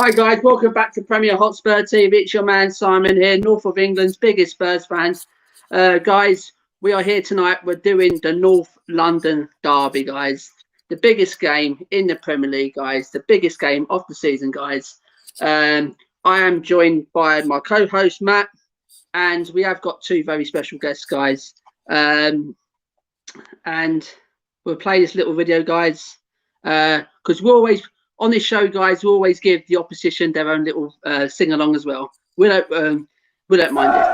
Hi guys, welcome back to Premier Hotspur TV. It's your man Simon here, north of England's biggest Spurs fans. Guys, we are here tonight. We're doing the North London Derby, guys. The biggest game in the Premier League, guys. The biggest game of the season, guys. I am joined by my co-host Matt, and we have got two very special guests, guys. And we'll play this little video, guys, because we're always on this show, guys. We always give the opposition their own little sing along as well. We don't mind it.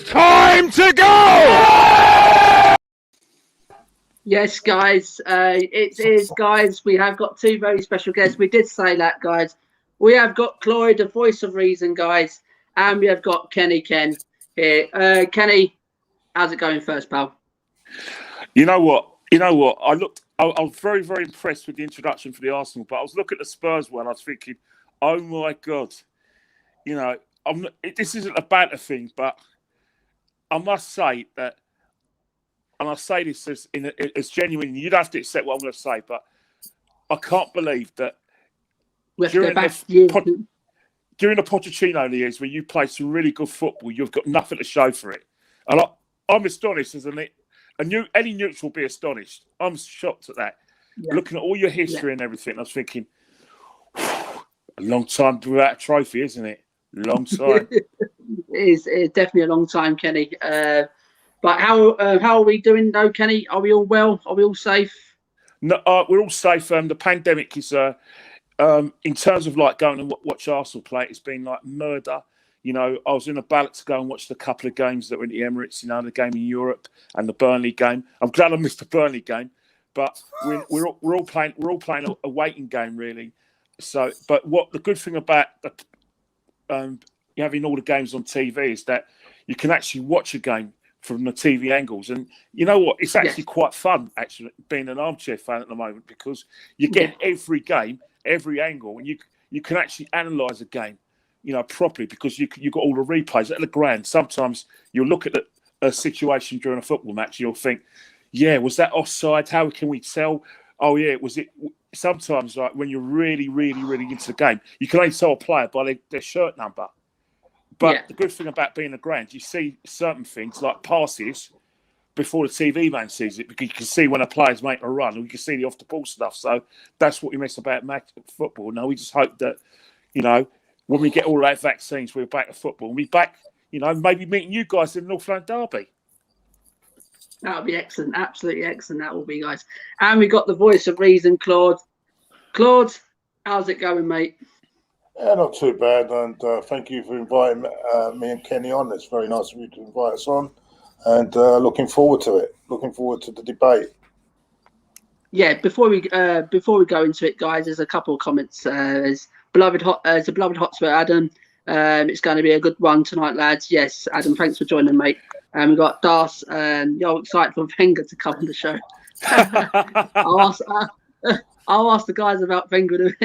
Time to go! Yes, guys, it is, guys. We have got two very special guests. We did say that, guys. We have got Claude, the voice of reason, guys, and we have got Kenny Ken here. Kenny, how's it going first, pal? You know what? I was very, very impressed with the introduction for the Arsenal, but I was looking at the Spurs one. I was thinking, oh my God, this isn't a banter thing, but I must say that, and I say this as genuine. You don't have to accept what I'm going to say, but I can't believe that during the Pochettino years, where you play some really good football, you've got nothing to show for it. And I'm astonished, any neutral will be astonished. I'm shocked at that. Yeah. Looking at all your history and everything, I was thinking, a long time without a trophy, isn't it? Long time. It's definitely a long time, Kenny. But how are we doing though, Kenny? Are we all well? Are we all safe? No, we're all safe. The pandemic is, in terms of like going and watch Arsenal play, it's been like murder. I was in a ballot to go and watch the couple of games that were in the Emirates, the game in Europe and the Burnley game. I'm glad I missed the Burnley game, but we're all playing a waiting game really. So, but what the good thing about having all the games on TV is that you can actually watch a game from the TV angles, and you know what? It's actually quite fun, actually, being an armchair fan at the moment, because you get every game, every angle, and you can actually analyse a game, properly, because you got all the replays at the ground. Sometimes you'll look at a situation during a football match, and you'll think, yeah, was that offside? How can we tell? Oh yeah, was it? Sometimes, like when you're really, really, really into the game, you can only tell a player by their shirt number. But the good thing about being a ground, you see certain things like passes before the TV man sees it, because you can see when a player's making a run, and you can see the off the ball stuff. So that's what we miss about football. Now we just hope that, when we get all our vaccines, we're back to football. And we're back, maybe meeting you guys in the North London Derby. That'll be excellent. Absolutely excellent. That will be, guys. And we got the voice of reason, Claude. Claude, how's it going, mate? Yeah, not too bad, and thank you for inviting me and Kenny on. It's very nice of you to invite us on, and looking forward to it. Looking forward to the debate. Yeah, before we go into it, guys, there's a couple of comments. There's beloved Hotspur Adam. It's going to be a good one tonight, lads. Yes, Adam, thanks for joining, mate. And we've got Das. You're excited for Wenger to come on the show. I'll ask the guys about Wenger.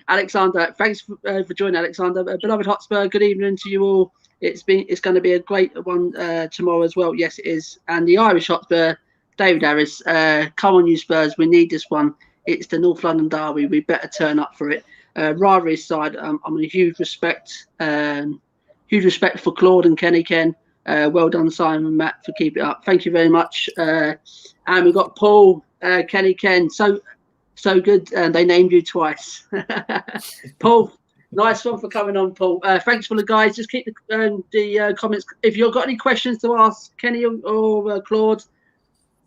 Alexander, thanks for joining, Alexander. Beloved Hotspur, good evening to you all. It's going to be a great one tomorrow as well. Yes, it is. And the Irish Hotspur, David Harris, come on, you Spurs. We need this one. It's the North London Derby. We better turn up for it. Rivalry side, I'm in huge respect for Claude and Kenny Ken. Well done, Simon and Matt, for keeping it up. Thank you very much. And we've got Paul, Kenny Ken. So good. They named you twice. Paul, nice one for coming on, Paul. Thanks for the guys. Just keep the comments. If you've got any questions to ask Kenny or Claude,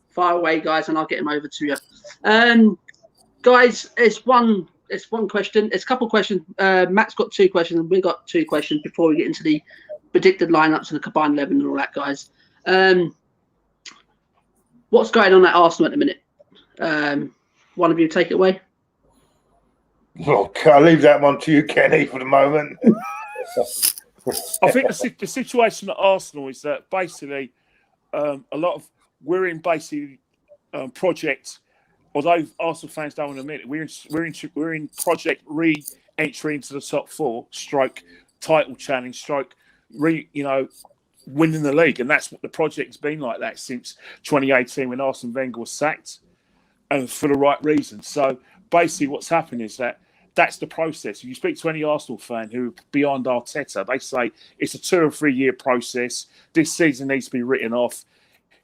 fire away, guys, and I'll get them over to you. Guys, it's one question. It's a couple of questions. Matt's got two questions, and we've got two questions before we get into the predicted lineups and the combined 11 and all that, guys. What's going on at Arsenal at the minute? One of you take it away. Well, I'll leave that one to you, Kenny, for the moment. I think the situation at Arsenal is that basically we're in basically project. Although Arsenal fans don't want to admit it, we're in project re-entry into the top four, stroke title challenge, stroke winning the league, and that's what the project's been like that since 2018 when Arsene Wenger was sacked, and for the right reasons. So basically, what's happened is that's the process. If you speak to any Arsenal fan who are beyond Arteta, they say it's a 2 or 3 year process. This season needs to be written off.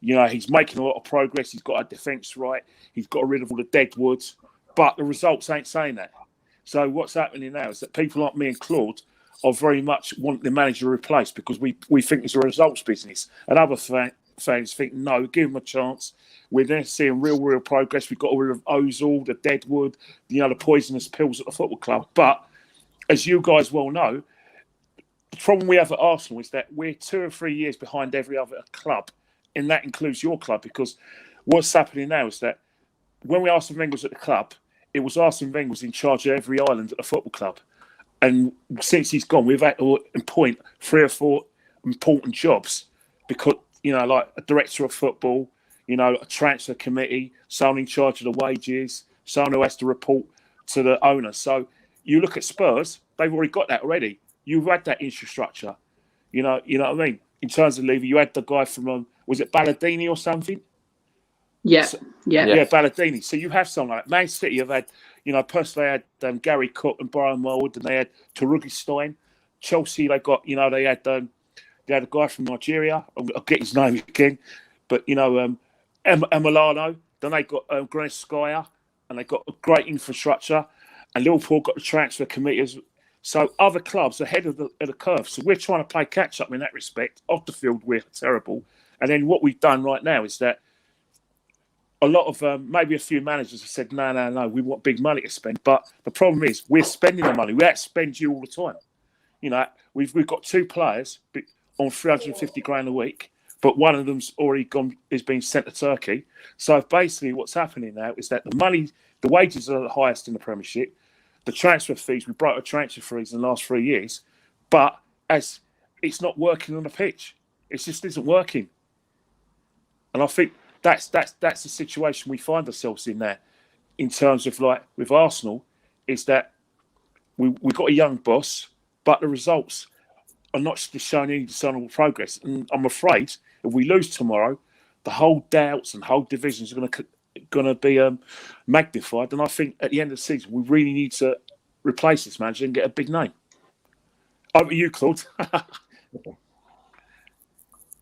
He's making a lot of progress. He's got our defence right. He's got rid of all the dead wood. But the results ain't saying that. So what's happening now is that people like me and Claude are very much want the manager replaced because we think it's a results business. And other fans think, no, give him a chance. We're there seeing real progress. We've got rid of Ozil, the dead wood, the poisonous pills at the football club. But as you guys well know, the problem we have at Arsenal is that we're 2 or 3 years behind every other club. And that includes your club, because what's happening now is that when Arsene Wenger was at the club, it was Arsene Wenger was in charge of every island at the football club. And since he's gone, we've had to appoint 3 or 4 important jobs because, like a director of football, a transfer committee, someone in charge of the wages, someone who has to report to the owner. So you look at Spurs, they've already got that already. You've had that infrastructure. You know what I mean? In terms of leaving, you had the guy from, was it Balladini or something? Yeah. Balladini. So you have someone like that. Man City have had, personally they had Gary Cook and Brian Wood, and they had Tarugi. Chelsea, they got, they had a guy from Nigeria. I'll get his name again, but Emiliano. Then they got Granskaya, and they got a great infrastructure. And Liverpool got the transfer committees. So other clubs are ahead of the curve. So we're trying to play catch up in that respect. Off the field, we're terrible. And then what we've done right now is that a lot of maybe a few managers have said, no, we want big money to spend. But the problem is we're spending the money. We outspend you all the time. We've got 2 players on 350 grand a week, but one of them's already gone, is being sent to Turkey. So basically what's happening now is that the wages are the highest in the Premiership. The transfer fees, we broke the transfer fees in the last 3 years, but as it's not working on the pitch, it just isn't working. And I think that's the situation we find ourselves in there, in terms of like with Arsenal, is that we've got a young boss, but the results are not showing any discernible progress. And I'm afraid if we lose tomorrow, the whole doubts and whole divisions are going to be magnified. And I think at the end of the season, we really need to replace this manager and get a big name. Over to you, Claude.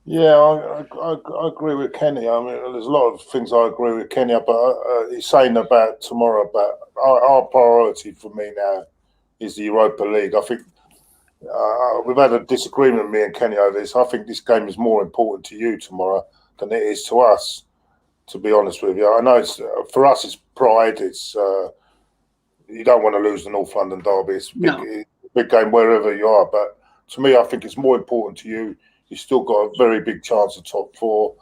Yeah, I agree with Kenny. I mean, there's a lot of things I agree with Kenny, but he's saying about tomorrow, about our priority for me now is the Europa League. I think we've had a disagreement, me and Kenny, over this. I think this game is more important to you tomorrow than it is to us, to be honest with you. I know it's for us, it's pride. It's you don't want to lose the North London derby. It's a big game wherever you are. But to me, I think it's more important to you. You've still got a very big chance of top 4.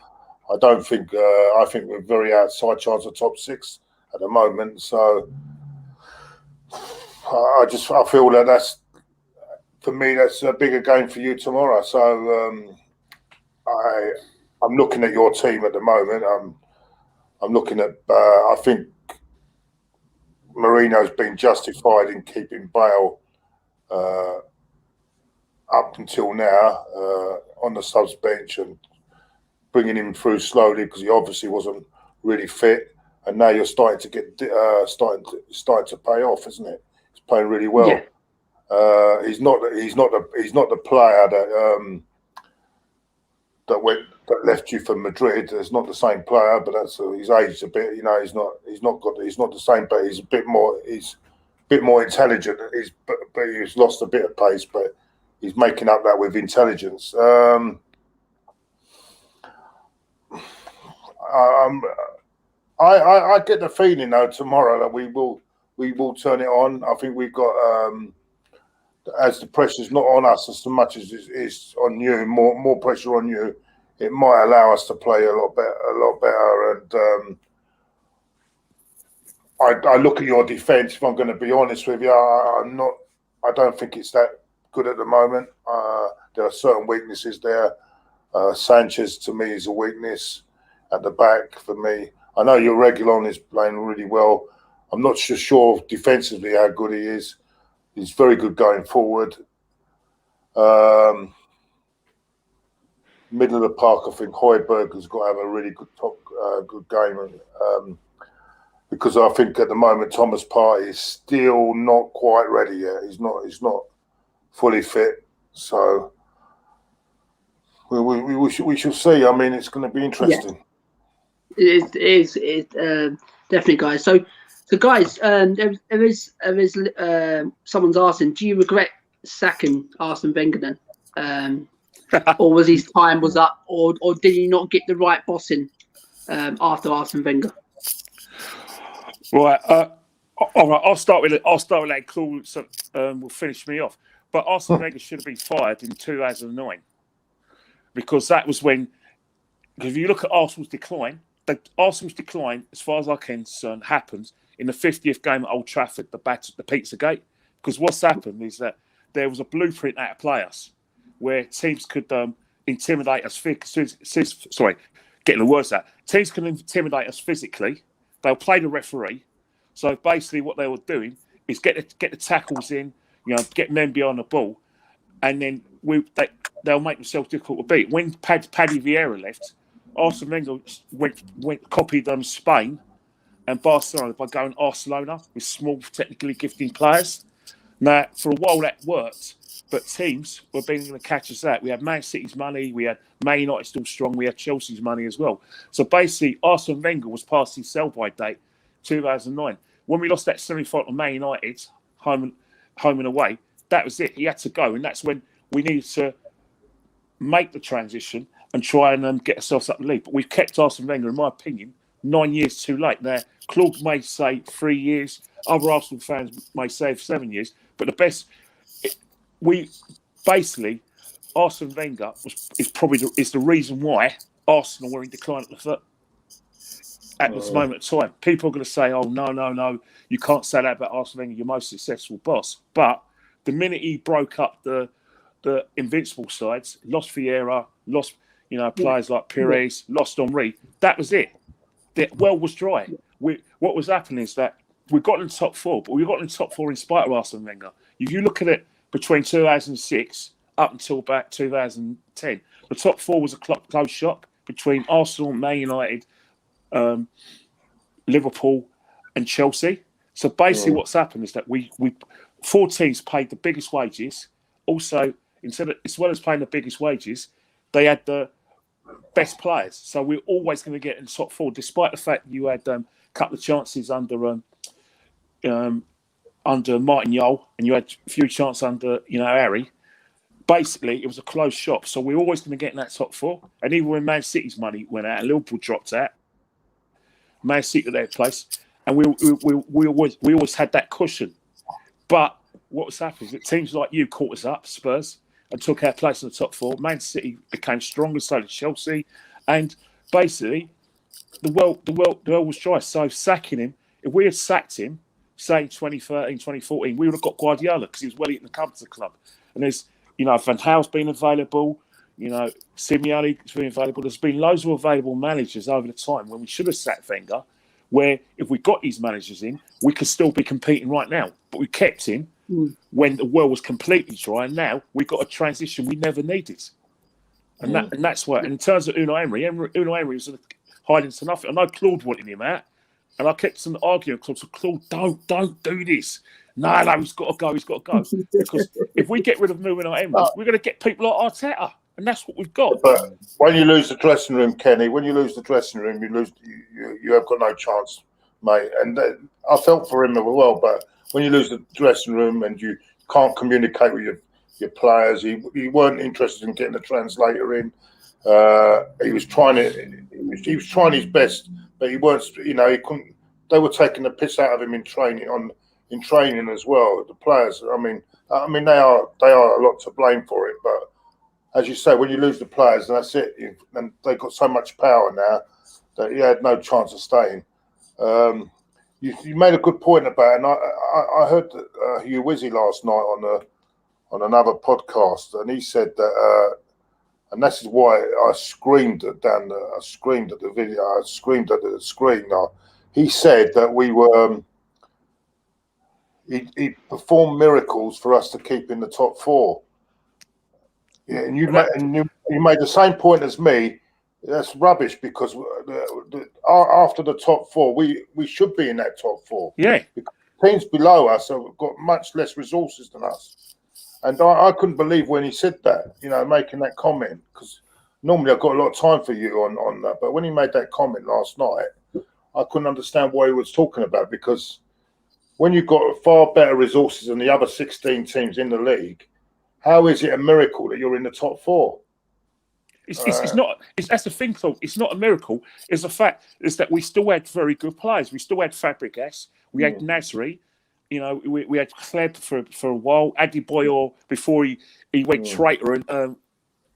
I don't think. I think we're very outside chance of top 6 at the moment. So I feel that's for me. That's a bigger game for you tomorrow. So I'm looking at your team at the moment. I'm looking at. I think Mourinho's been justified in keeping Bale up until now on the subs bench and bringing him through slowly because he obviously wasn't really fit. And now you're starting to get starting to pay off, isn't it? He's playing really well. Yeah. He's not the player that left you for Madrid. It's not the same player, but he's aged a bit. He's not the same, but he's a bit more intelligent. But he's lost a bit of pace, but he's making up that with intelligence. I get the feeling though tomorrow that we will turn it on. I think we've got as the pressure's not on us as much as it's on you, more pressure on you. It might allow us to play a lot better. And I look at your defence. If I'm going to be honest with you, I don't think it's that good at the moment. There are certain weaknesses there. Sanchez to me is a weakness at the back for me. I know your Reguilon is playing really well. I'm not sure defensively how good he is. He's very good going forward. Middle of the park, I think Højbjerg has got to have a really good good game. Because I think at the moment Thomas Partey is still not quite ready yet. He's not fully fit. So we shall see. I mean, it's going to be interesting. Yeah. It is definitely, guys. So guys, there is someone's asking, do you regret sacking Arsene Wenger then? Or was his time was up, or did he not get the right bossing after Arsene Wenger? Right. All right. I'll start with that. Claude will finish me off. But Arsene Wenger should have been fired in 2009 because that was when. Because if you look at Arsenal's decline, Arsenal's decline, as far as I can discern, happens in the 50th game at Old Trafford, the Pizzagate. Because what's happened is that there was a blueprint out to play us, where teams could intimidate us. Getting the words out. Teams can intimidate us physically. They'll play the referee. So basically, what they were doing is get the tackles in, get men behind the ball, and then they'll make themselves difficult to beat. When Paddy Vieira left, Arsene Wenger copied Spain and Barcelona by going Barcelona with small, technically gifting players. Now, for a while that worked, but teams were beginning to catch us out. We had Man City's money, we had Man United still strong, we had Chelsea's money as well. So basically, Arsene Wenger was past his sell-by date, 2009. When we lost that semi-final to Man United, home and away, that was it. He had to go, and that's when we needed to make the transition and try and get ourselves up the league. But we've kept Arsene Wenger, in my opinion, 9 years too late. Now, Claude may say 3 years, other Arsenal fans may say 7 years, but the best... Arsene Wenger is the reason why Arsenal were in decline at this moment of time. People are going to say, "Oh no, you can't say that about Arsene Wenger, your most successful boss." But the minute he broke up the invincible sides, lost Vieira, lost players like Pires, lost Henry, that was it. The well was dry. What was happening is that we got in the top four, but we got in the top four in spite of Arsene Wenger. If you look at it between 2006 up until about 2010, the top four was a close shot between Arsenal, Man United, Liverpool, and Chelsea. So basically, what's happened is that we 4 teams paid the biggest wages. Also, as well as paying the biggest wages, they had the best players. So we're always going to get in the top 4, despite the fact you had a couple of chances under Martin Jol, and you had a few chances under Harry. Basically, it was a closed shop. So we're always going to get in that top 4. And even when Man City's money went out and Liverpool dropped out, Man City at their place, and we always had that cushion. But what's happened is that teams like you caught us up, Spurs, and took our place in the top 4. Man City became stronger, so did Chelsea, and basically the well was dry. So sacking him, if we had sacked him, say in 2013, 2014, we would have got Guardiola because he was well eating the come to the club. And there's Van Gaal's been available, Simeone's been available. There's been loads of available managers over the time when we should have sacked Wenger, where if we got these managers in, we could still be competing right now. But we kept him when the well was completely dry, and now we've got a transition we never needed. And that's why. And in terms of Unai Emery was hiding to nothing. I know Claude wanted him out, and I kept on arguing with Claude, don't do this. No, he's got to go. Because if we get rid of Unai Emery, we're going to get people like Arteta. And that's what we've got. But when you lose the dressing room, Kenny, you have got no chance, mate. And I felt for him as well. But when you lose the dressing room and you can't communicate with your players, he weren't interested in getting a translator in. He was trying his best, but he weren't. He couldn't. They were taking the piss out of him in training as well. The players. I mean, they are a lot to blame for it, but. As you say, when you lose the players, and that's it. And they've got so much power now that he had no chance of staying. You made a good point about it, and I heard Hugh Wizzy last night on another podcast, and he said that And this is why I screamed at the video. I screamed at the screen. He said that we were. He performed miracles for us to keep in the top 4. Yeah, and you made the same point as me. That's rubbish because after the top 4, we should be in that top 4. Yeah, because teams below us have got much less resources than us. And I couldn't believe when he said that, making that comment, because normally I've got a lot of time for you on that. But when he made that comment last night, I couldn't understand what he was talking about, because when you've got far better resources than the other 16 teams in the league, how is it a miracle that you're in the top 4? It's not. That's the thing, Claude. It's not a miracle. It's a fact. Is that we still had very good players. We still had Fabregas. We had Nasri. We had Claude for a while. Adi Boyor before he went traitor and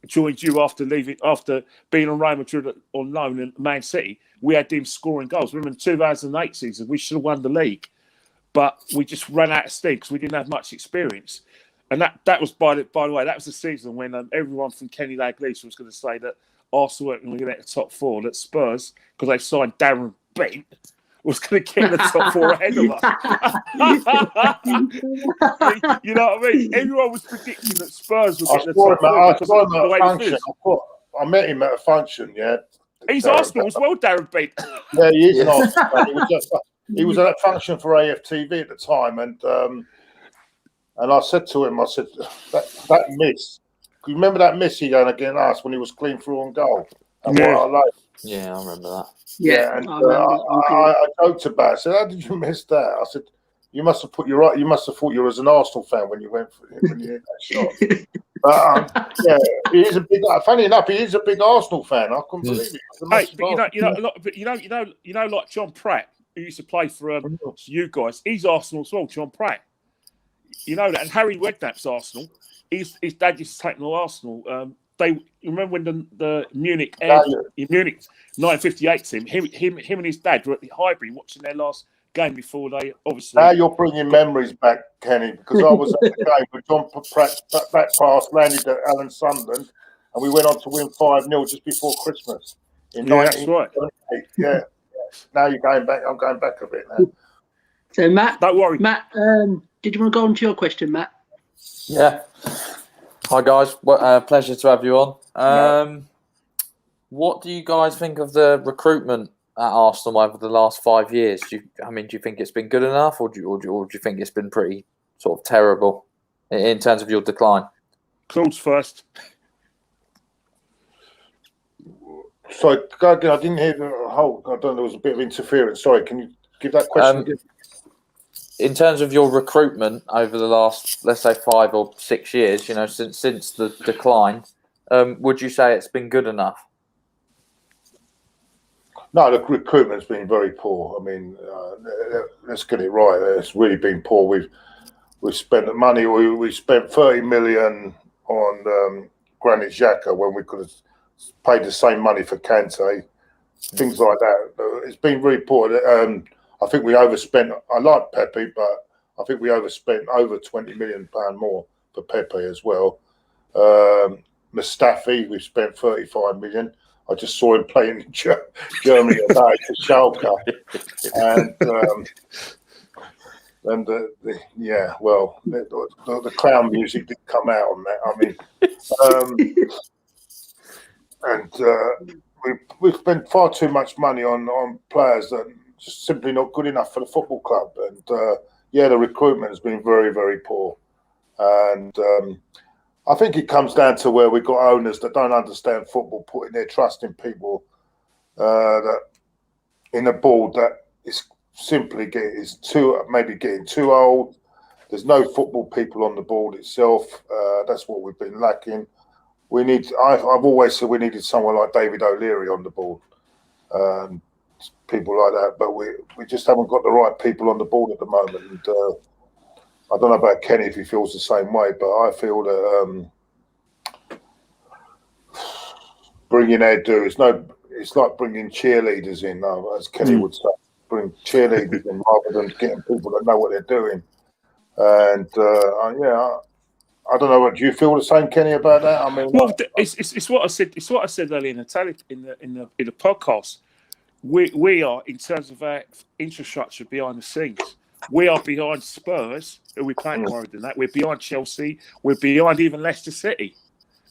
joined you after being on Real Madrid on loan in Man City. We had him scoring goals. Remember the 2008 season, we should have won the league, but we just ran out of steam because we didn't have much experience. And that was, by the way, that was the season when everyone from Kenny Dalglish was going to say that Arsenal weren't going to get the top 4, that Spurs, because they signed Darren Bent, was going to get the top 4 ahead of us. You know what I mean? Everyone was predicting that Spurs would get the top 4 because of the way it is. I met him at a function, yeah. He's Arsenal as well, Darren Bent. Yeah, he is not. He was at that function for AFTV at the time, and I said to him, that miss. You remember that miss he done against us when he was clean through on goal? Yeah, I remember that. Yeah, and I joked about it. I said, "How did you miss that?" I said, "You must have thought you were as an Arsenal fan when you went for it, when you hit that shot." But yeah, he is a big. Funny enough, he is a big Arsenal fan. I couldn't believe it. Hey, but like John Pratt, who used to play for you guys, he's Arsenal as well. John Pratt, you know that, and Harry Redknapp's Arsenal. His dad used to take them to Arsenal. You remember when the Munich 1958 team, him and his dad were at the Highbury watching their last game before they obviously. Now you're bringing memories back, Kenny, because I was at the game with John Pratt. That pass landed at Alan Sunderland, and we went on to win 5-0 just before Christmas. That's right. Yeah. Now you're going back. I'm going back a bit now. So Matt, don't worry. Matt, did you want to go on to your question, Matt? Yeah. Hi guys, pleasure to have you on. What do you guys think of the recruitment at Arsenal over the last 5 years? Do you think it's been good enough, or do you think it's been pretty sort of terrible in terms of your decline? Claude's first. Sorry, I didn't hear the whole. I don't know. There was a bit of interference. Sorry, can you give that question again? In terms of your recruitment over the last, let's say, 5 or 6 years, since the decline, would you say it's been good enough? No, the recruitment's been very poor. I mean, let's get it right. It's really been poor. We've spent the money. We spent 30 million on Granit Xhaka when we could have paid the same money for Kante. Things like that. It's been very poor. I think we overspent. I like Pepe, but I think we overspent over £20 million more for Pepe as well. Mustafi, we spent 35 million. I just saw him playing in Germany today for Schalke, and the clown music did come out on that. I mean, we've spent far too much money on players that. Just simply not good enough for the football club, and the recruitment has been very, very poor. And I think it comes down to where we've got owners that don't understand football, putting their trust in people that in a board that is simply getting too old. There's no football people on the board itself. That's what we've been lacking. I've always said we needed someone like David O'Leary on the board. People like that, but we just haven't got the right people on the board at the moment. And I don't know about Kenny if he feels the same way, but I feel that bringing Edu it's like bringing cheerleaders in, as Kenny would say, bring cheerleaders in rather than getting people that know what they're doing. And I don't know. Do you feel the same, Kenny, about that? I mean, well, it's what I said. It's what I said earlier in the podcast. We are, in terms of our infrastructure behind the scenes, we are behind Spurs, who we're playing tomorrow than that. We're behind Chelsea. We're behind even Leicester City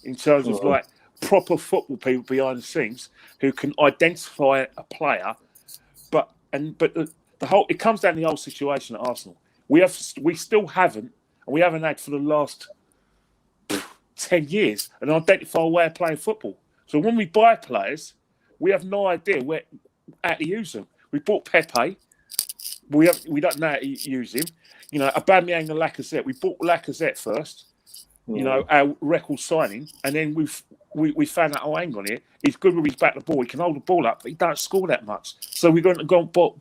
in terms of like proper football people behind the scenes who can identify a player. But the whole, it comes down to the whole situation at Arsenal. We still haven't, and we haven't had for the last 10 years, an identified way of playing football. So when we buy players, we have no idea how to use them. We bought Pepe. We don't know how to use him. You know, Aubameyang and Lacazette. We bought Lacazette first. You know, our record signing, and then we found out. Oh, hang on here. He's good when he's back the ball. He can hold the ball up, but he don't score that much. So we're going to go and bought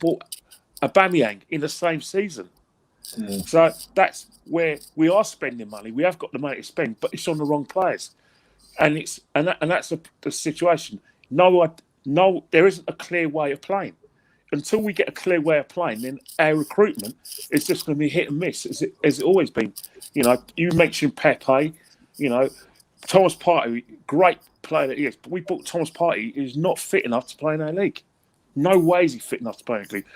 Aubameyang in the same season. So that's where we are spending money. We have got the money to spend, but it's on the wrong players, and that's the situation. No, there isn't a clear way of playing. Until we get a clear way of playing, then our recruitment is just going to be hit and miss, as it always been. You know, you mentioned Pepe. You know, Thomas Partey, great player that he is, but we bought Thomas Partey, who's not fit enough to play in our league. No way is he fit enough to play in our league.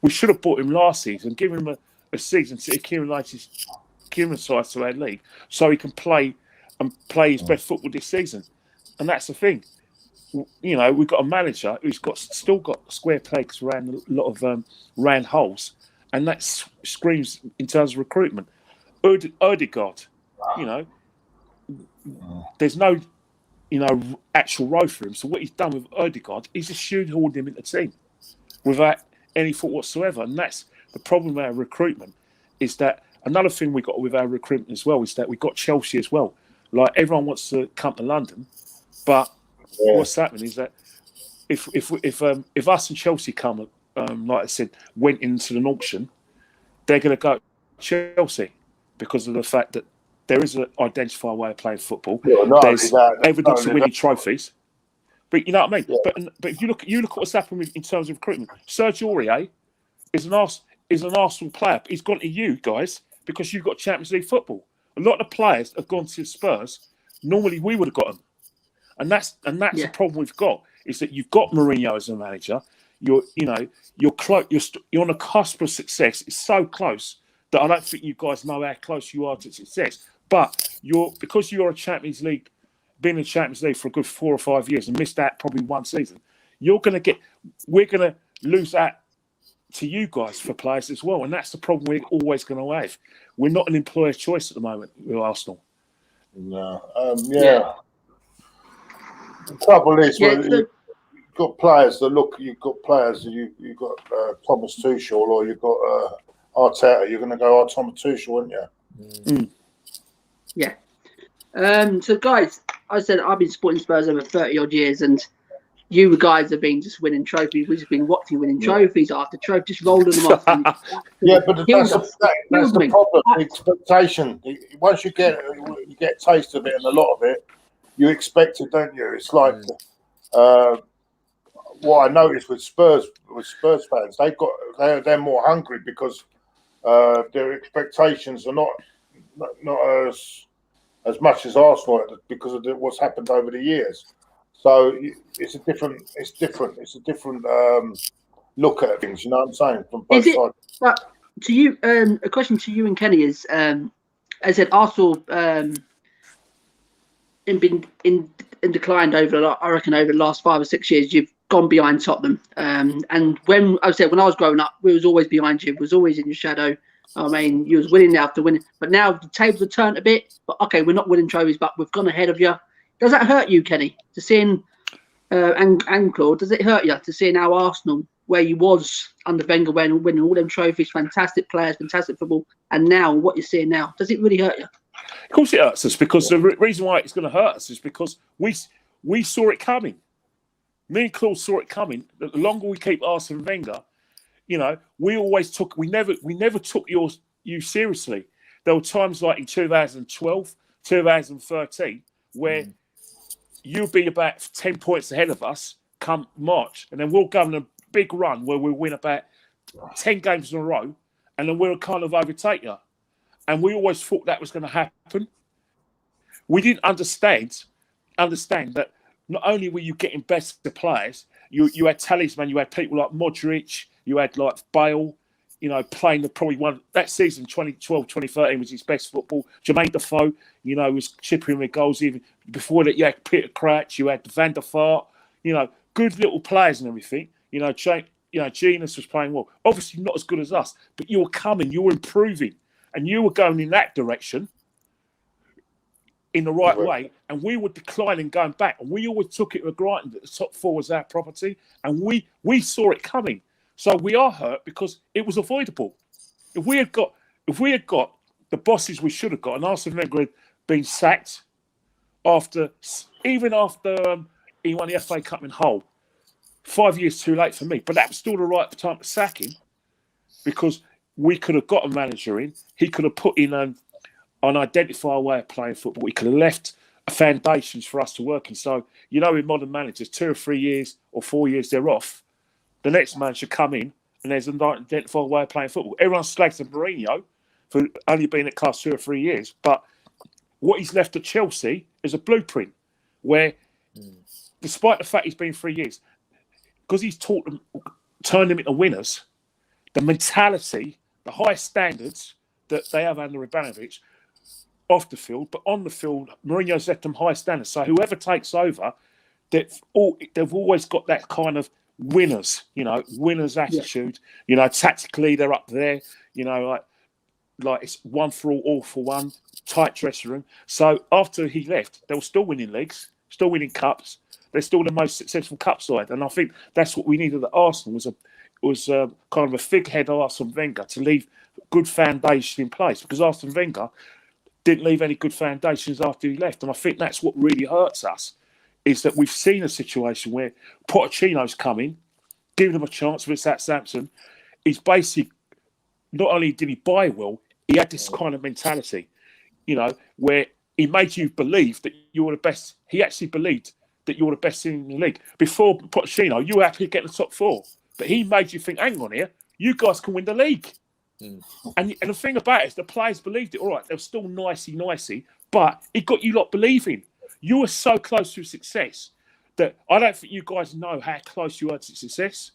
We should have bought him last season, given him a season to accumulate size to our league, so he can play his best football this season. And that's the thing. You know, we've got a manager who's still got square pegs around a lot of round holes, and that screams in terms of recruitment. Odegaard, you know, there's no, actual role for him. So what he's done with Odegaard, he's just shoehorned him into the team without any thought whatsoever. And that's the problem with our recruitment. Is that another thing we got with our recruitment as well? Is that we got Chelsea as well. Like, everyone wants to come to London, but what's happening is that if us and Chelsea come, like I said, went into an auction, they're going to go to Chelsea because of the fact that there is an identified way of playing football. There's evidence of winning trophies. But you know what I mean? Yeah. But if you look at what's happened in terms of recruitment, Serge Aurier is an Arsenal player. He's gone to you guys because you've got Champions League football. A lot of the players have gone to Spurs. Normally we would have got them. And that's the problem we've got, is that you've got Mourinho as a manager. You're close. You're on the cusp of success. It's so close that I don't think you guys know how close you are to success. But because you're a Champions League, been in Champions League for a good 4 or 5 years and missed out probably one season, we're going to lose out to you guys for players as well. And that's the problem we're always going to have. We're not an employer choice at the moment with Arsenal. No. The trouble is, you've got players that look. You've got players. You've got Thomas Tuchel, or you've got Arteta. You're going to go Thomas Tuchel, aren't you? Yeah. So, guys, I said I've been supporting Spurs over 30 odd years, and you guys have been just winning trophies. We've just been watching winning trophies after trophies, just rolling them off. But that's the problem. The expectation. Once you get a taste of it, and a lot of it, you expect it, don't you? It's like what I noticed with Spurs fans. They're more hungry because their expectations are not as much as Arsenal because of what's happened over the years. So it's a different look at things. You know what I'm saying? From both sides. But to you, a question to you and Kenny is, as I said, Arsenal been in declined over the last 5 or 6 years. You've gone behind Tottenham, and when I was growing up, we was always behind you. Was always in your shadow. I mean, you was winning after winning, but now the tables have turned a bit. But okay, we're not winning trophies, but we've gone ahead of you. Does that hurt you, Kenny, to seeing and Claude? Does it hurt you to seeing how Arsenal, where you was under Wenger, winning all them trophies, fantastic players, fantastic football, and now what you're seeing now? Does it really hurt you? Of course it hurts us, because the reason why it's going to hurt us is because we saw it coming. Me and Claude saw it coming. The longer we keep Arsene Wenger, we never took you seriously. There were times like in 2012, 2013, where you'll be about 10 points ahead of us come March, and then we'll go on a big run where we'll win about 10 games in a row, and then we'll kind of overtake you. And we always thought that was going to happen, we didn't understand that not only were you getting better players, you had talisman, you had people like Modric, you had like Bale, playing probably one that season 2012, 2013 was his best football. Jermaine Defoe, was chipping with goals. Even before that, you had Peter Crouch, you had Van der Vaart, good little players and everything. Genius was playing well. Obviously not as good as us, but you were coming, you were improving, and you were going in that direction in the right way, and we were declining, going back, and we always took it for granted that the top four was our property, and we saw it coming. So we are hurt because it was avoidable. If we had got the bosses we should have got, and Arsene Wenger had been sacked after he won the FA Cup in Hull, 5 years too late for me. But that was still the right time to sack him because we could have got a manager in. He could have put in an identified way of playing football. He could have left foundations for us to work in. So, with modern managers, 2 or 3 years or 4 years they're off. The next man should come in and there's an identified way of playing football. Everyone slags Mourinho for only being at class 2 or 3 years. But what he's left at Chelsea is a blueprint where, despite the fact he's been 3 years, because he's turned them into winners, the mentality, the high standards that they have under Ivanovic off the field, but on the field, Mourinho's left them high standards. So whoever takes over, they've always got that kind of winners attitude. Tactically they're up there. Like it's one for all for one, tight dressing room. So after he left, they were still winning leagues, still winning cups. They're still the most successful cup side, and I think that's what we needed at Arsenal was kind of a figurehead of Arsene Wenger to leave good foundation in place, because Arsene Wenger didn't leave any good foundations after he left, and I think that's what really hurts us. Is that we've seen a situation where Pochettino's coming, giving them a chance with Southampton. He's basically, not only did he buy well, he had this kind of mentality, where he made you believe that you were the best. He actually believed that you were the best team in the league. Before Pochettino, you were happy to get the top four. But he made you think, hang on here, you guys can win the league. And the thing about it is the players believed it. All right, they were still nicey, but it got you lot believing. You were so close to success that I don't think you guys know how close you are to success.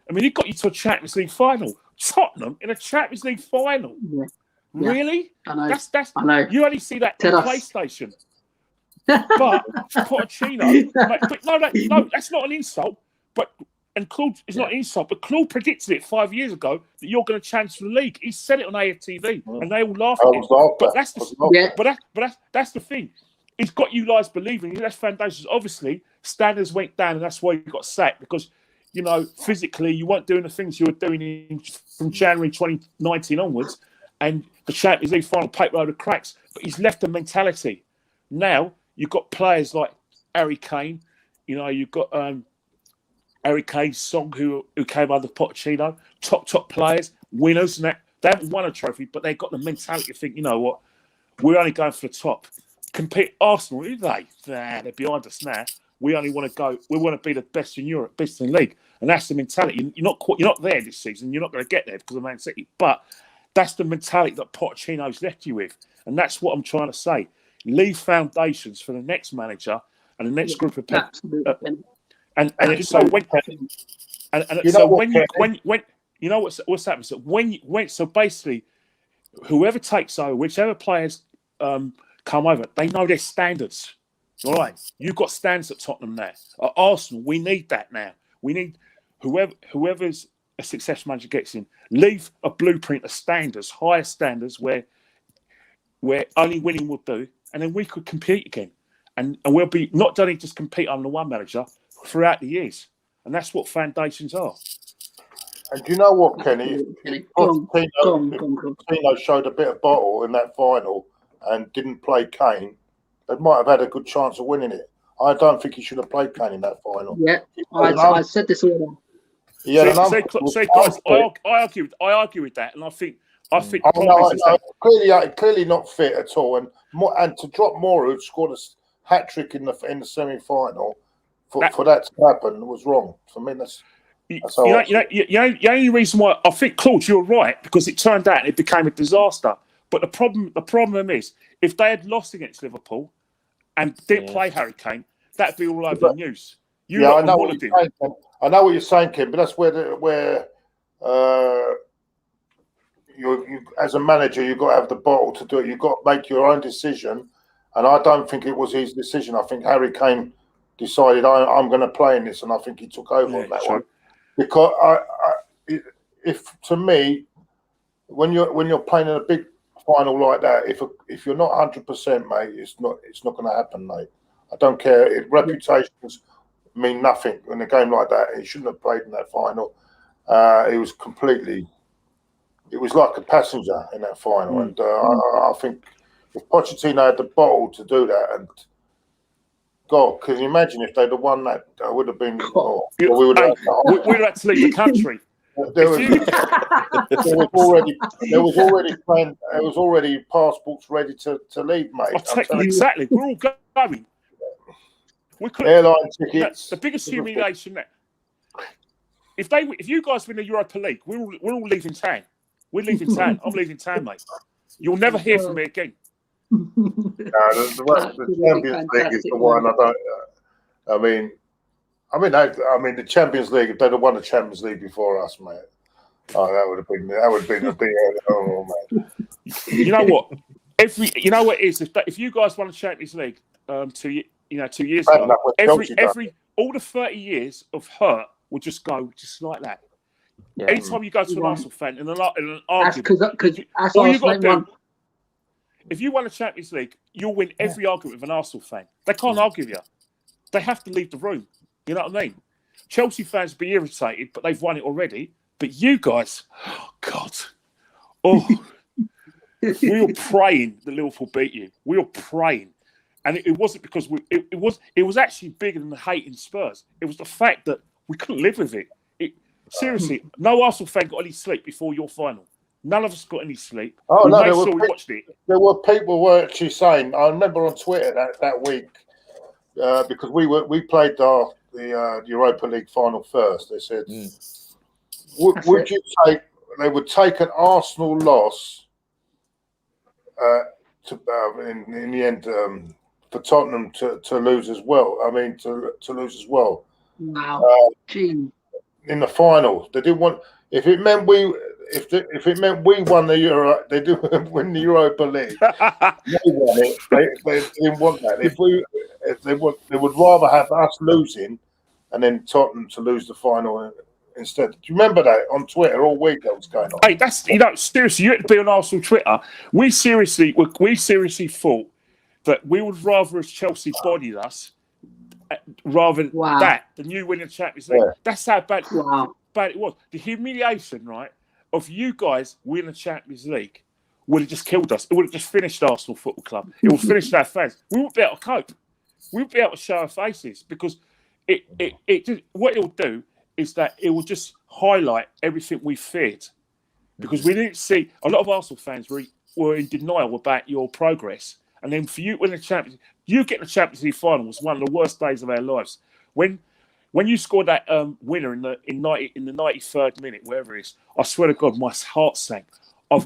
I mean, it got you to a Champions League final. Tottenham in a Champions League final. Yeah. Really? I know. That's I know. You only see that on PlayStation. But Pochettino, no, that's not an insult. And Claude is not an insult, but Claude predicted it 5 years ago that you're going to challenge for the league. He said it on AFTV, and they all laughed at him. But that's the thing. He's got you guys believing. That's foundations. Obviously, standards went down, and that's why you got sacked, because physically you weren't doing the things you were doing from January 2019 onwards, and the Champions League final paper load of cracks. But he's left a mentality. Now you've got players like Harry Kane. You've got Harry Kane, Song, who came under Pochettino, top players, winners, and that they haven't won a trophy, but they've got the mentality to think, what, we're only going for the top. Compete Arsenal, who are they? They're behind us now. We only want to go. We want to be the best in Europe, best in the league, and that's the mentality. You're not there this season. You're not going to get there because of Man City. But that's the mentality that Pochettino's left you with, and that's what I'm trying to say. Leave foundations for the next manager and the next group of people. What's happened? So basically, whoever takes over, whichever players come over, they know their standards. All right, you've got standards at Tottenham now. At Arsenal, we need that now. We need whoever's a successful manager gets in, leave a blueprint of standards, higher standards, where only winning will do, and then we could compete again, and we'll be not only just compete under one manager throughout the years, and that's what foundations are. And do you know what, Kenny? Pochettino showed a bit of bottle in that final and didn't play Kane, they might have had a good chance of winning it. I don't think he should have played Kane in that final. Yeah, I said this all. Guys, I argue with that, and I think. Clearly not fit at all, and to drop Moura, who scored a hat trick in the semi-final, for that to happen was wrong. For me, that's the only reason why I think, Claude, you're right, because it turned out it became a disaster. But the problem is, if they had lost against Liverpool, and didn't play Harry Kane, that'd be all over the news. I know what you're saying, Ken. I know what you're saying, Kim, but that's where you as a manager, you've got to have the bottle to do it. You've got to make your own decision, and I don't think it was his decision. I think Harry Kane decided I'm going to play in this, and I think he took over on that one. Because if to me, when you're playing in a big final like that, if you're not 100%, mate, it's not going to happen, mate. I don't care. Reputations mean nothing in a game like that. He shouldn't have played in that final. It was like a passenger in that final, and I think if Pochettino had the bottle to do that, and God, can you imagine if they'd have won that? I would have been. We would have had to leave the country. There was already passports ready to leave, mate. Exactly, we're all going. We could airline tickets. The biggest humiliation there. If you guys win the Europa League, we're all leaving town. We're leaving town. I'm leaving town, mate. You'll never hear from me again. The Champions League is the one I don't. I mean, the Champions League. If they'd have won the Champions League before us, mate. Oh, that would have been a big. Oh, man. You know what? What it is if you guys won the Champions League 2 years ago, all the 30 years of hurt will just go just like that. Yeah. Anytime you go to an Arsenal fan in an argument, all you got to do, if you won the Champions League, you'll win every argument with an Arsenal fan. They can't argue with you. They have to leave the room. You know what I mean? Chelsea fans be irritated, but they've won it already. But you guys, oh God, we were praying that Liverpool beat you. We were praying, and it wasn't because it was actually bigger than the hate in Spurs. It was the fact that we couldn't live with it. Seriously, no Arsenal fan got any sleep before your final. None of us got any sleep. We watched it. There were people were actually saying. I remember on Twitter that week because we played the Europa League final first. They said, "Would you take?" They would take an Arsenal loss in the end for Tottenham to lose as well. I mean, to lose as well. Wow. In the final, they didn't want. If it meant we won the Euro, they didn't win the Europa League. They won it. They didn't want that. If they would rather have us losing, and then Tottenham to lose the final instead. Do you remember that on Twitter all week that was going on? Hey, that's seriously. You had to be on Arsenal Twitter. We seriously thought that we would rather as Chelsea bodied us rather than than you winning the Champions League. Yeah. That's how bad it was. The humiliation, right, of you guys winning the Champions League would have just killed us. It would have just finished Arsenal Football Club. It would have finished our fans. We wouldn't be able to cope. We wouldn't be able to show our faces because what it will do is that it will just highlight everything we feared because we didn't see a lot of Arsenal fans were in denial about your progress. And then for you to win the Champions League, you get the Champions League final was one of the worst days of our lives. When you scored that winner in the 93rd minute, wherever it is, I swear to God, my heart sank. I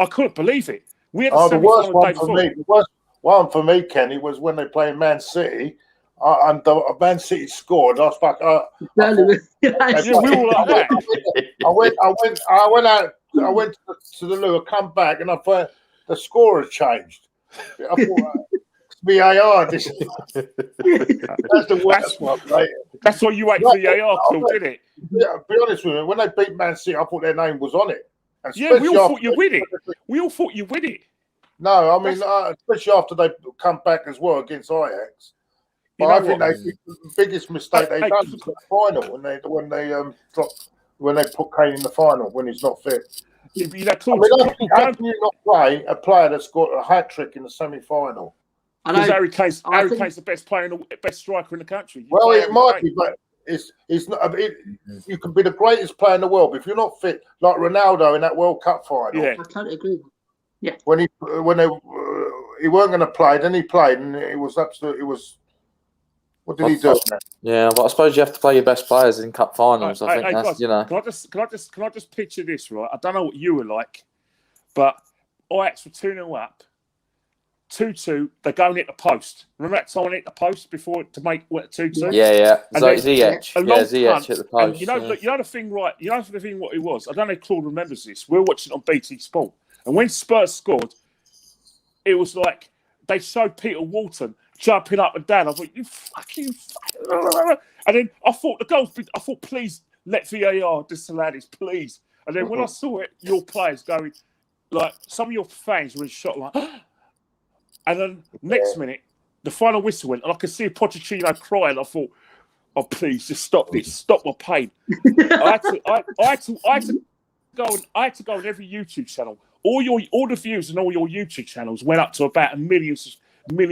couldn't believe it. We had the worst one for me. The worst one for me, Kenny, was when they played Man City. And Man City scored. I was like, we were like that. I went to the loo. I come back and I thought the score has changed. I thought VAR. That's the worst one, right? That's why you wait for VAR, didn't it? Yeah, be honest with me. When they beat Man City, I thought their name was on it. Yeah, we all thought you win it. We all thought you win it. No, I mean, especially after they come back as well against Ajax. But I think the biggest mistake they've done was the final when they put Kane in the final when he's not fit. How can you not play a player that's got a hat trick in the semi-final? Because Harry Kane's the best player, best striker in the country. Well, it might be, but it's not. You can be the greatest player in the world, but if you're not fit, like Ronaldo in that World Cup final. Yeah, I totally agree. Yeah. When he weren't going to play, then he played, and it was absolutely. It was. What did he do? Yeah, but I suppose you have to play your best players in cup finals. I think that's guys, Can I just picture this, right? I don't know what you were like, but Ajax were 2-0 up. 2-2, they go and hit the post. Remember that time I hit the post before to make what 2-2? Yeah. And So then Ziyech. a long Ziyech hit the post. And you know the thing, right? You know the thing. What it was. I don't know if Claude remembers this. We were watching it on BT Sport, and when Spurs scored, it was like they showed Peter Walton jumping up and down. I thought, you fucking. And then I thought the goals. I thought, please let VAR disallow this, please. And then when I saw it, your players going, like some of your fans were in shock, like. And then next minute, the final whistle went, and I could see Pochettino crying. I thought, oh please, just stop this, stop my pain. I had to go on every YouTube channel. All the views and all your YouTube channels went up to about a million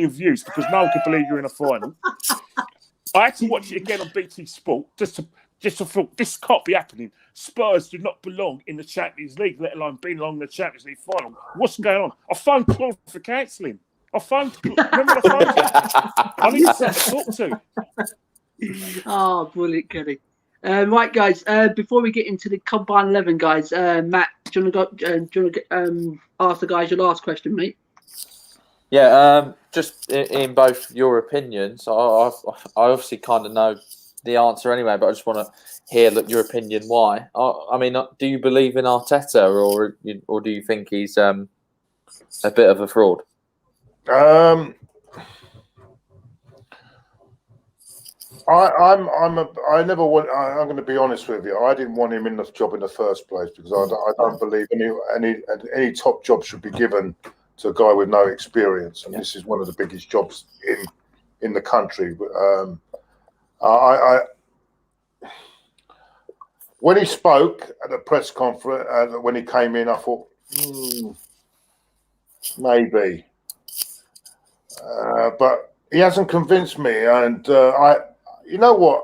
views because no one could believe you're in a final. I had to watch it again on BT Sport just to feel this can't be happening. Spurs do not belong in the Champions League, let alone being along in the Champions League final. What's going on? I phoned Claude for cancelling. Remember the phone? I need someone to talk to. Oh, brilliant, Kenny. Right, guys. Before we get into the combined 11, guys, Matt, do you want to ask the guys your last question, mate? Yeah. Just in both your opinions, I obviously kind of know the answer anyway, but I just want to hear your opinion. Why? I mean, do you believe in Arteta, or do you think he's a bit of a fraud? I'm going to be honest with you. I didn't want him in the job in the first place because I don't believe any top job should be given to a guy with no experience, and this is one of the biggest jobs in the country. When he spoke at the press conference, when he came in, I thought maybe. But he hasn't convinced me, and you know what?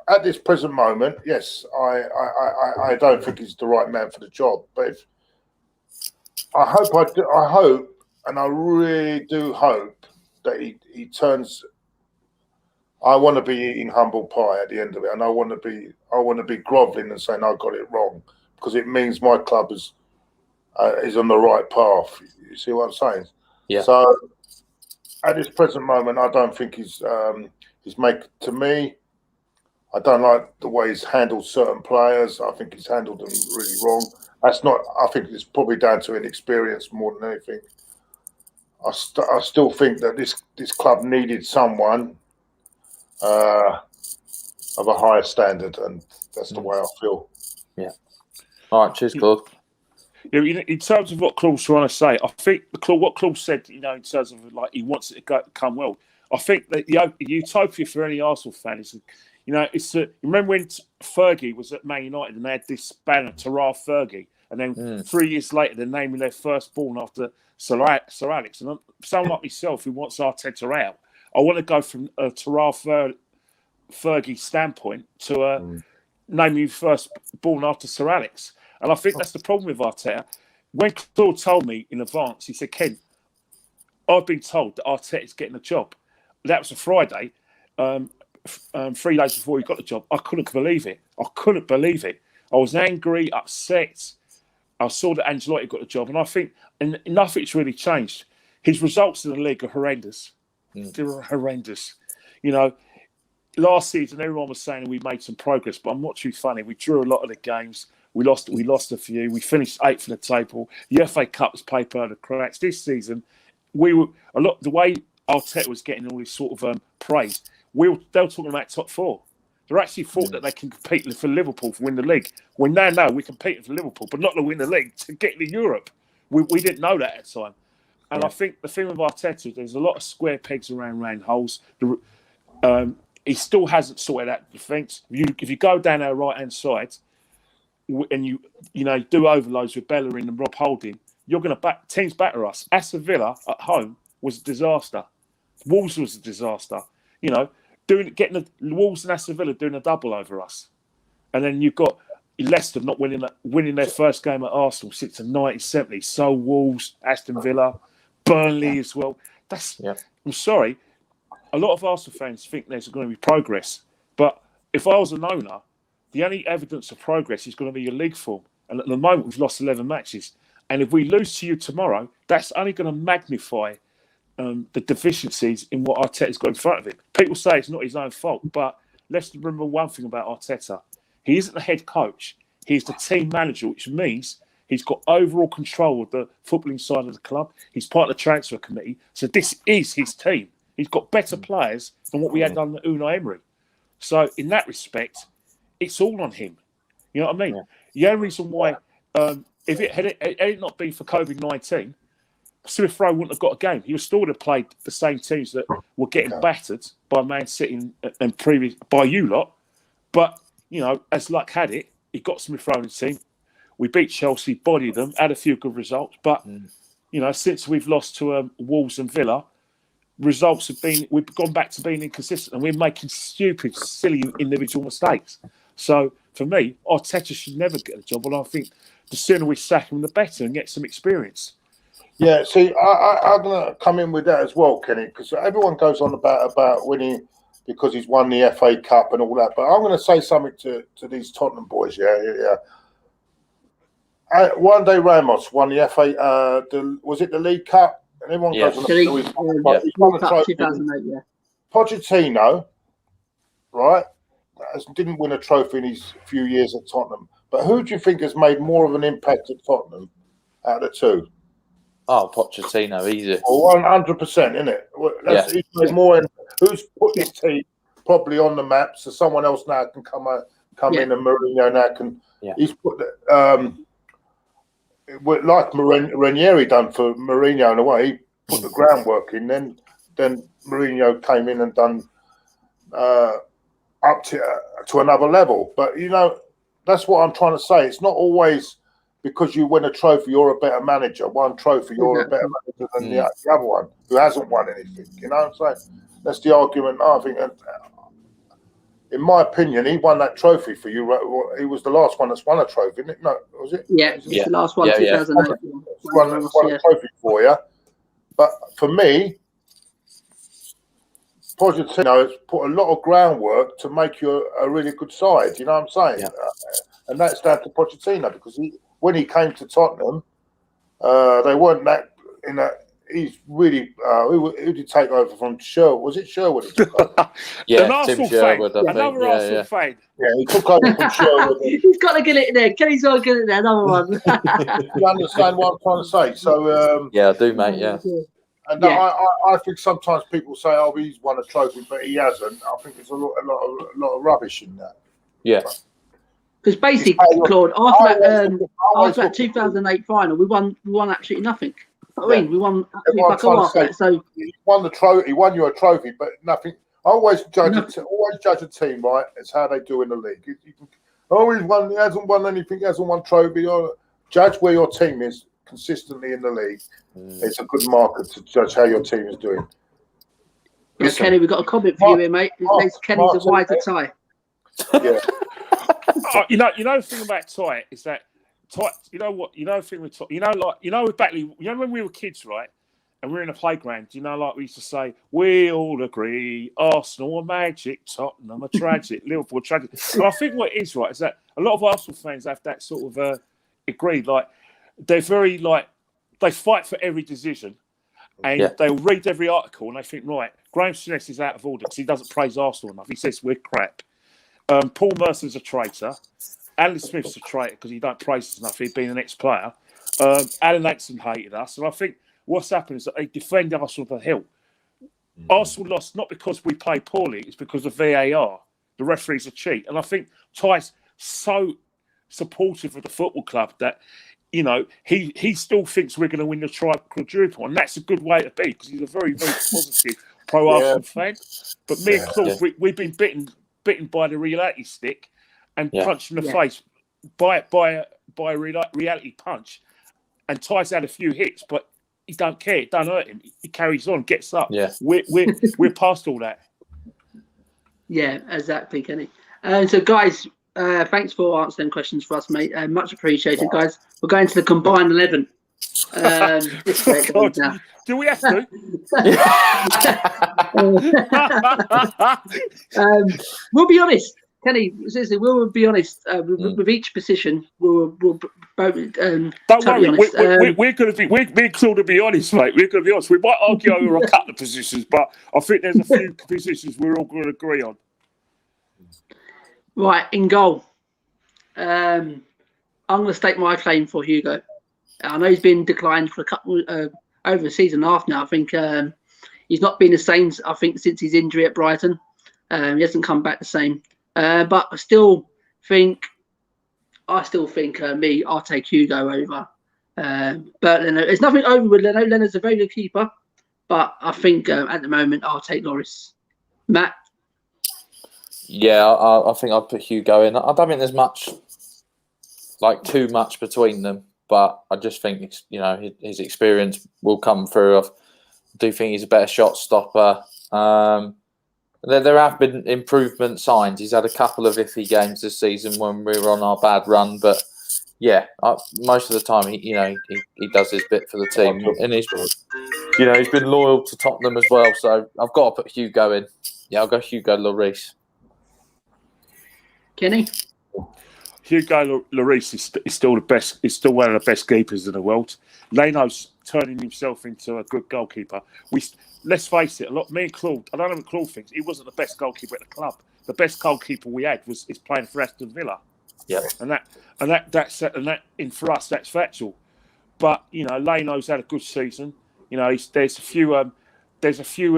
At this present moment, yes, I don't think he's the right man for the job. But I hope, and I really do hope that he turns. I want to be eating humble pie at the end of it, and I want to be grovelling and saying I got it wrong because it means my club is on the right path. You see what I'm saying? Yeah. So. At this present moment, I don't think he's to me. I don't like the way he's handled certain players. I think he's handled them really wrong. I think it's probably down to inexperience more than anything. I still think that this club needed someone of a higher standard, and that's the way I feel. Yeah. All right. Cheers, Claude. In terms of what Claude's trying to say, I think what Claude said, in terms of like he wants it to come well. I think that the utopia for any Arsenal fan is, it's remember when Fergie was at Man United and they had this banner, Terrar Fergie, and then 3 years later they're naming their firstborn after Sir Alex. And someone like myself who wants Arteta out, I want to go from a Terrar Fergie standpoint to naming firstborn after Sir Alex. And I think that's the problem with Arteta. When Claude told me in advance, he said, Ken, I've been told that Arteta's getting a job. That was a Friday, 3 days before he got the job. I couldn't believe it. I was angry, upset. I saw that Ancelotti got the job, and I think nothing's really changed. His results in the league are horrendous. They're horrendous. Last season, everyone was saying we made some progress, but I'm not too funny. We drew a lot of the games. We lost a few. We finished 8th in the table. The FA Cup was played by the cracks. This season, the way Arteta was getting all this sort of praise. They were talking about top 4. They actually thought that they can compete for Liverpool to win the league. We now know we're competing for Liverpool, but not to win the league, to get into Europe. We didn't know that at the time. And I think the thing with Arteta, there's a lot of square pegs around round holes. He still hasn't sorted out the defence. If you go down our right-hand side, and you do overloads with Bellerin and Rob Holding, you're going to teams batter us. Aston Villa at home was a disaster. Wolves was a disaster. Getting the Wolves and Aston Villa doing a double over us, and then you've got Leicester not winning their first game at Arsenal since the 1970s. So Wolves, Aston Villa, Burnley as well. I'm sorry. A lot of Arsenal fans think there's going to be progress, but if I was an owner, the only evidence of progress is going to be your league form. And at the moment, we've lost 11 matches. And if we lose to you tomorrow, that's only going to magnify the deficiencies in what Arteta's got in front of him. People say it's not his own fault, but let's remember one thing about Arteta. He isn't the head coach. He's the team manager, which means he's got overall control of the footballing side of the club. He's part of the transfer committee. So this is his team. He's got better players than what we had under Unai Emery. So in that respect, it's all on him. You know what I mean? The only reason why, if it had not been for COVID-19, Smith Rowe wouldn't have got a game. He would still have played the same teams that were getting battered by Man City and previous by you lot. But, you know, as luck had it, he got Smith Rowe in the team. We beat Chelsea, bodied them, had a few good results. But, you know, since we've lost to Wolves and Villa, results have been, we've gone back to being inconsistent and we're making stupid, silly individual mistakes. So for me, Arteta should never get a job. And I think the sooner we sack him, the better and get some experience. Yeah, see, I'm going to come in with that as well, Kenny, because everyone goes on about winning because he's won the FA Cup and all that. But I'm going to say something to these Tottenham boys. One day Ramos won the FA, was it the League Cup? And everyone goes on about he's won the trophy. 2008, Pochettino, right, didn't win a trophy in his few years at Tottenham. But who do you think has made more of an impact at Tottenham out of the two? Oh, Pochettino, easy. 100%, isn't it? He's made more. Who's put this team probably on the map so someone else now can come in, and Mourinho now can. Yeah. He's put like Ranieri done for Mourinho in a way. He put the groundwork in. Then Mourinho came in and done up to another level. But you know, that's what I'm trying to say. It's not always because you win a trophy, you're a better manager. One trophy, you're a better manager than the other one who hasn't won anything. You know what I'm saying? That's the argument. I think, in my opinion, he won that trophy for you. He was the last one that's won a trophy, isn't it? No, was it? Yeah, it's the last one, 2008. Won a trophy for you. But for me, Pochettino has put a lot of groundwork to make you a really good side. You know what I'm saying? Yeah. And that's down to Pochettino because when he came to Tottenham, they weren't that in that. He's really who did he take over from Sherwood? Was it Sherwood? An Arsenal Sherwood, another Arsenal fan. Yeah, he took over from Sherwood. He's got to get it in there. Kenny's got to get it in there. Another one. You understand what I'm trying to say? So I do, mate. Yeah. And I think sometimes people say, "Oh, he's won a trophy," but he hasn't. I think there's a lot of rubbish in that. Yeah. Because basically, Claude, after that 2008 final, we won absolutely nothing. I mean, we won absolutely fuck. So he won the trophy. He won you a trophy, but nothing. I always judge a team, right? It's how they do in the league. He hasn't won anything. He hasn't won trophy. Or judge where your team is consistently in the league. It's a good marker to judge how your team is doing. Yeah, Kenny, we've got a comment for you here, mate. Kenny's a wiser tie. Yeah. You know the thing about tie is that tie. You know what? You know the thing with tie. You know with Batley. You know when we were kids, right? And we were in a playground. You know, like we used to say, we all agree, Arsenal are magic, Tottenham are tragic, Liverpool are tragic. And I think what it is, right, is that a lot of Arsenal fans have that sort of agree. Like they're very they fight for every decision, and they'll read every article and they think, right, Graham Souness is out of order because he doesn't praise Arsenal enough. He says we're crap. Paul Mercer's a traitor. Alan Smith's a traitor because he don't praise us enough. He'd been an ex-player. Alan Atkinson hated us, and I think what's happened is that they defend Arsenal to the hill. Arsenal lost not because we played poorly; it's because of VAR. The referees are cheat, and I think Ty's so supportive of the football club that he still thinks we're going to win the quadruple, and that's a good way to be because he's a very, very positive pro-Arsenal fan. But me and Claude, we've been bitten by the reality stick and punched in the face by a reality punch. And Ty's had a few hits, but he don't care. It don't hurt him. He carries on, gets up. Yeah, we're past all that. Yeah, exactly, Kenny. So, guys, thanks for answering questions for us, mate. Much appreciated, guys. We're going to the combined 11. Do we have to? We'll be honest. Kenny, seriously, we'll be honest. With each position, we'll both. Don't totally worry, honest. we're going to be. We're going to be honest, mate. We're going to be honest. We might argue over a couple of positions, but I think there's a few positions we're all going to agree on. Right, in goal. I'm going to stake my claim for Hugo. I know he's been declined for a couple over a season and a half now. I think he's not been the same. I think since his injury at Brighton, he hasn't come back the same. But I still think I'll take Hugo over Bert Leno. There's nothing over with Leno. Leno's a very good keeper, but I think at the moment I'll take Lloris. Matt. Yeah, I think I'd put Hugo in. I don't think there's too much between them, but I just think his experience will come through. I do think he's a better shot stopper. There have been improvement signs. He's had a couple of iffy games this season when we were on our bad run, but yeah, most of the time he does his bit for the team, and he's been loyal to Tottenham as well. So I've got to put Hugo in. Yeah, I'll go Hugo Lloris. Kenny? Hugo Lloris is still the best. Is still one of the best keepers in the world. Leno's turning himself into a good goalkeeper. Let's face it. Me and Claude. I don't know what Claude thinks. He wasn't the best goalkeeper at the club. The best goalkeeper we had is playing for Aston Villa. Yeah, and for us that's factual. But Leno's had a good season. There's a few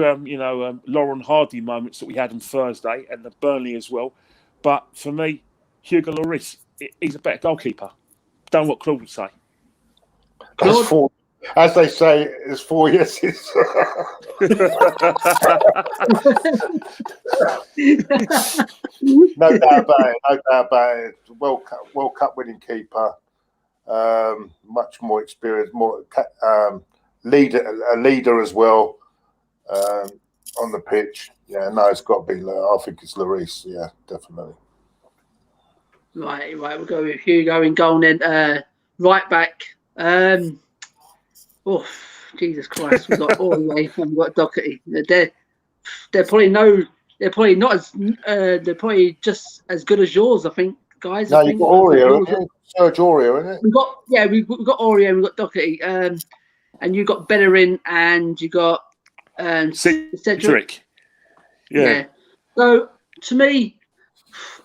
Lauren Hardy moments that we had on Thursday and the Burnley as well. But for me, Hugo Lloris, he's a better goalkeeper. Don't know what Claude would say. As they say, it's 4 yeses. No doubt about it. World Cup winning keeper. Much more experienced, more a leader as well on the pitch. Yeah, no, it's got to be. I think it's Lloris. Yeah, definitely. Right. We'll go with Hugo in goal then. Right back. Oh, Jesus Christ! We've got Aurier and we've got Doherty. They're probably not as. They're probably just as good as yours, I think, guys. No, you've got Aurier, Serge Aurier, isn't it? We've got Aurier and we've got Doherty. And you've got Bellerin and you got Cedric. Yeah. So to me,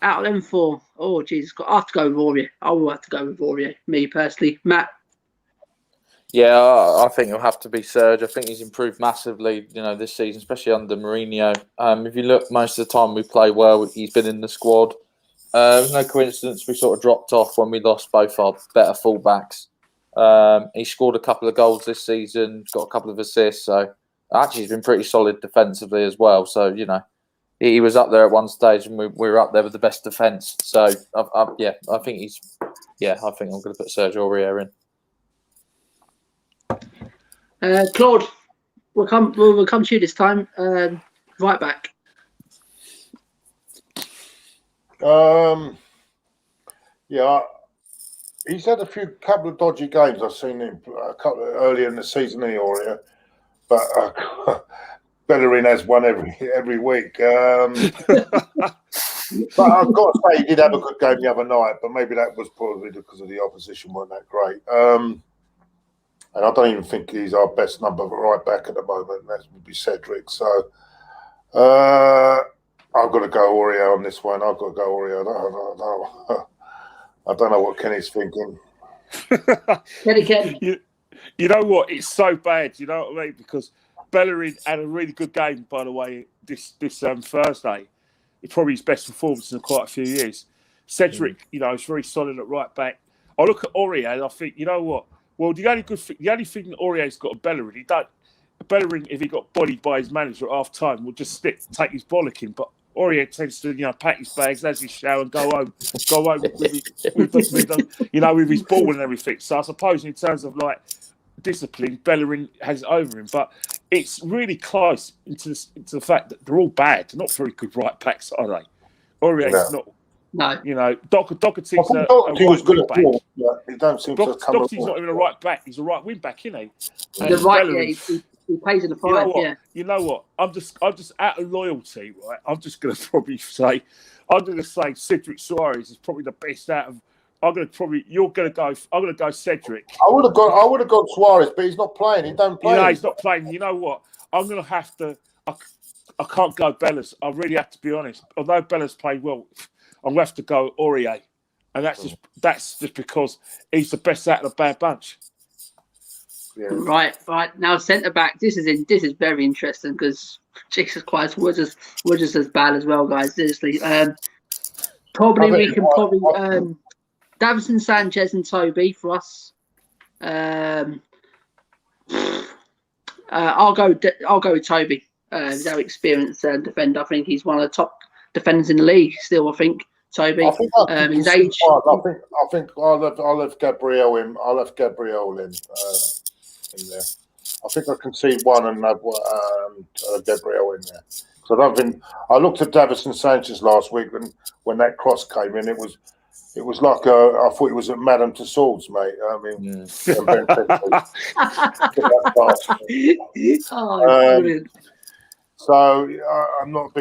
out of them four, oh Jesus, I have to go with Aurier. I will have to go with Aurier. Me personally, Matt. Yeah, I think it'll have to be Serge. I think he's improved massively, this season, especially under Mourinho. If you look, most of the time we play well, he's been in the squad. It's no coincidence we sort of dropped off when we lost both our better fullbacks. He scored a couple of goals this season, got a couple of assists, so actually he's been pretty solid defensively as well. So, he was up there at one stage and we were up there with the best defence. So, I think I'm going to put Serge Aurier in. Claude, we'll come to you this time. Right back. He's had a couple of dodgy games. I've seen him a couple earlier in the season, Aurier, but Bellerin has one every week. But I've got to say, he did have a good game the other night, but maybe that was probably because of the opposition weren't that great. And I don't even think he's our best number right back at the moment. That would be Cedric. So I've got to go Aurier on this one. I've got to go Aurier. I don't know what Kenny's thinking. Kenny. You know what? It's so bad. You know what I mean? Because Bellerin had a really good game, by the way, this Thursday. It's probably his best performance in quite a few years. Cedric, is very solid at right back. I look at Aurier and I think, you know what? Well, the only thing that Aurier's got a Bellerin, Bellerin, if he got bodied by his manager at half time, would just take his bollocking. But Aurier tends to, pack his bags, has his shower, and go home with his ball and everything. So I suppose in terms of discipline, Bellerin has it over him. But it's really close into the fact that they're all bad. They're not very good right backs, are they? Aurier's not. No. Doherty's Doherty was good at ball. Yeah, he don't seem to come. Doherty's not even a right back. He's a right wing back, isn't he? The right, He plays in the You know five. what? Yeah. You know what? I'm just out of loyalty, right? I'm just going to probably say, Cedric Suarez is probably the best out of. You're going to go. I'm going to go Cedric. I would have gone Suarez, but he's not playing. He don't play. You know, he's not playing. You know what? I'm going to have to. I can't go Bellas. I really have to be honest. Although Bellas played well, I'm going to have to go Aurier, and that's just because he's the best out of the bad bunch. Yeah. Right. Now centre back. This is very interesting because Jesus Christ, we're just as bad as well, guys. Seriously. Probably Davison Sanchez and Toby for us. I'll go with Toby. He's our experienced defender. I think he's one of the top defenders in the league. Still, I think Toby. I think his age. I think I'll have Gabriel in. I'll have Gabriel in there. I think I can see one and have Gabriel in there. So I don't think I looked at Davison Sanchez last week when that cross came in. It was like I thought it was at Madame Tussauds, mate. I mean, Brilliant. So I'm not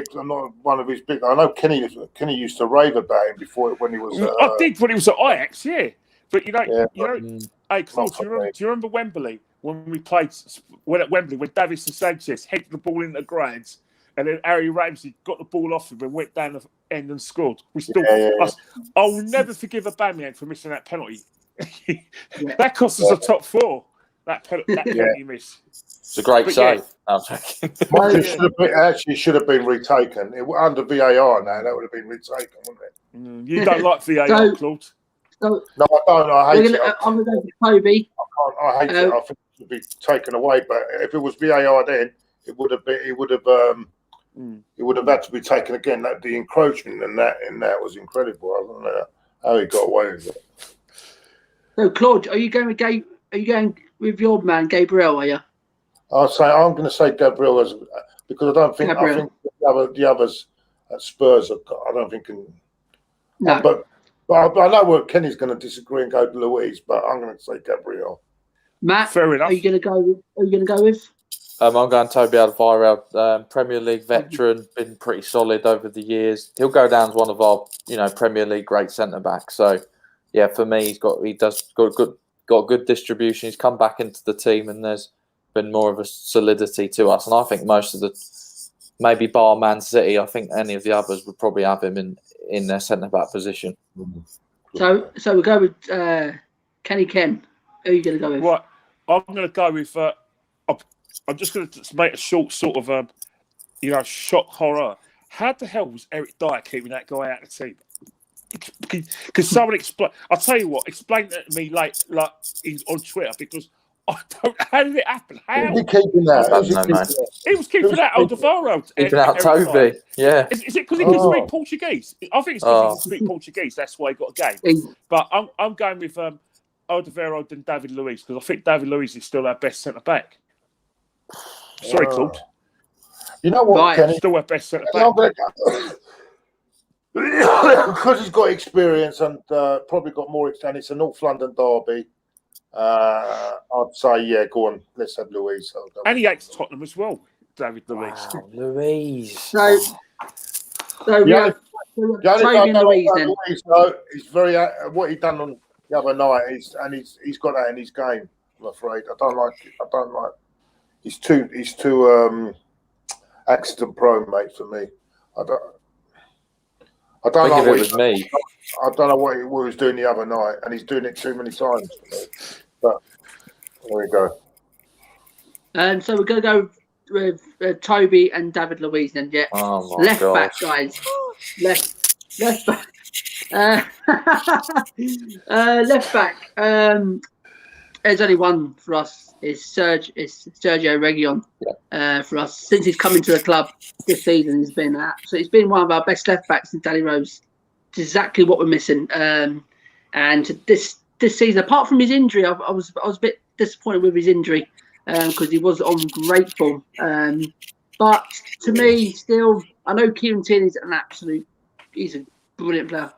one of his big. I know Kenny used to rave about him before when he was. I did when he was at Ajax, yeah. But hey, Claude, do you remember Wembley when we played at Wembley when Davison Sanchez headed the ball into the grounds and then Harry Ramsey got the ball off him and went down the end and scored? I'll never forgive Aubameyang for missing that penalty. That cost us a top four. That penalty miss. It's a great save. Actually should have been retaken. Under VAR now, that would have been retaken, wouldn't it? You don't like VAR, Claude? No, I don't. I hate it. I'm going to go for Toby. I hate it. I think it should be taken away. But if it was VAR then, it would have had to be taken again. That the encroachment in that was incredible. I don't know how he got away with it. So, Claude, are you going with your man Gabriel? Are you? I'm going to say Gabriel because I don't think the others at Spurs. I don't think can. No. But I know where Kenny's going to disagree and go to Louise, but I'm going to say Gabriel. Matt, fair enough. Are you going to go with? I'm going Toby Alderweireld, Premier League veteran, been pretty solid over the years. He'll go down as one of our, Premier League great centre backs. So, yeah, for me, he's got good distribution. He's come back into the team, and there's been more of a solidity to us. And I think most of maybe bar Man City, I think any of the others would probably have him in their centre back position. So we'll go with Kenny Ken. Who are you going to go with? Right, I'm going to go with. I'm just going to make a short sort of, shock horror. How the hell was Eric Dyer keeping that guy out of the team? Because someone explain. I'll tell you what. Explain that to me, like he's on Twitter, because I don't. How did it happen? How? Was he keeping that? He was keeping that Alderweireld. Keeping out Toby. Yeah. Is it because he can speak Portuguese? I think it's because he can speak Portuguese. That's why he got a game. But I'm going with Alderweireld and David Luiz, because I think David Luiz is still our best centre back. Sorry, Claude. You know what, Right. Kenny? Still our best centre back. Because he's got experience and probably got more experience. It's a North London derby. I'd say, go on. Let's have Louise. And he hates Tottenham as well, David Luiz. Wow, Louise. So we have Toby and Louise then. Louise, he's very what he done on the other night. He's got that in his game. I'm afraid I don't like it. He's too accident prone, mate, for me. I don't know what it was me. I don't know what he was doing the other night, and he's doing it too many times for me. But there we go. So we're going to go with Toby and David Luiz then. Yeah. Oh my Left God. back, guys. Left back. Left back. There's only one for us. It's Sergio Reguilon. For us, since he's come into the club this season, he's been one of our best left backs since Danny Rose. It's exactly what we're missing. And this season, apart from his injury, I was a bit disappointed with his injury because he was on great form. But to me, still, I know Kieran Tierney's he's a brilliant player.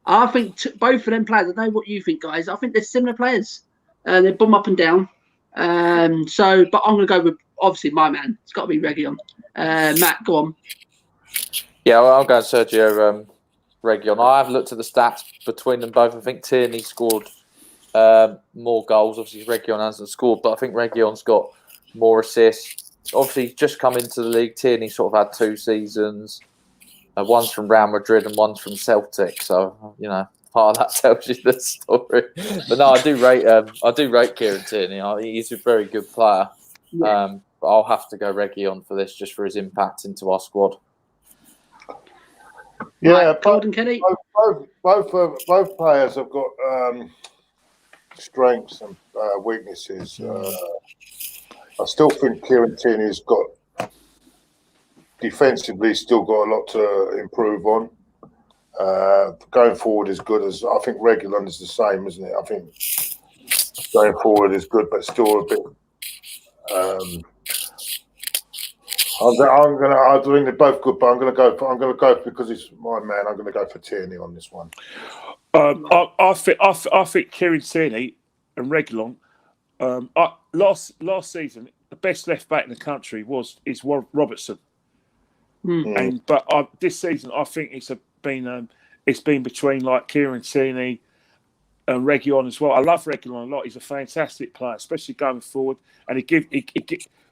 I think both of them players. I don't know what you think, guys. I think they're similar players. They bum up and down. But I'm going to go with obviously my man. It's got to be Reguilon. Matt, go on. Yeah, well, I'll go Sergio Reguilon. I have looked at the stats between them both. I think Tierney scored more goals. Obviously, Reguilon hasn't scored, but I think Reguilon's got more assists. Obviously, he's just come into the league. Tierney sort of had 2 seasons. One's from Real Madrid and one's from Celtic. So, you know, part of that tells you the story. But no, I do rate Kieran Tierney. He's a very good player. Yeah. But I'll have to go Reguilon for this, just for his impact into our squad. Yeah, right, Claude and Kenny. Both players have got strengths and weaknesses. I still think Kieran Tierney's got defensively still got a lot to improve on. Going forward is good as I think Reguilon is the same, isn't it? I think going forward is good, but still a bit. I think they're both good, but I'm gonna go because he's my man. I'm gonna go for Tierney on this one. I think Kieran Tierney and Reguilon. Last season, the best left back in the country is Robertson. But this season, I think it's been between like Kieran Tierney and Reguilon as well. I love Reguilon a lot. He's a fantastic player, especially going forward. And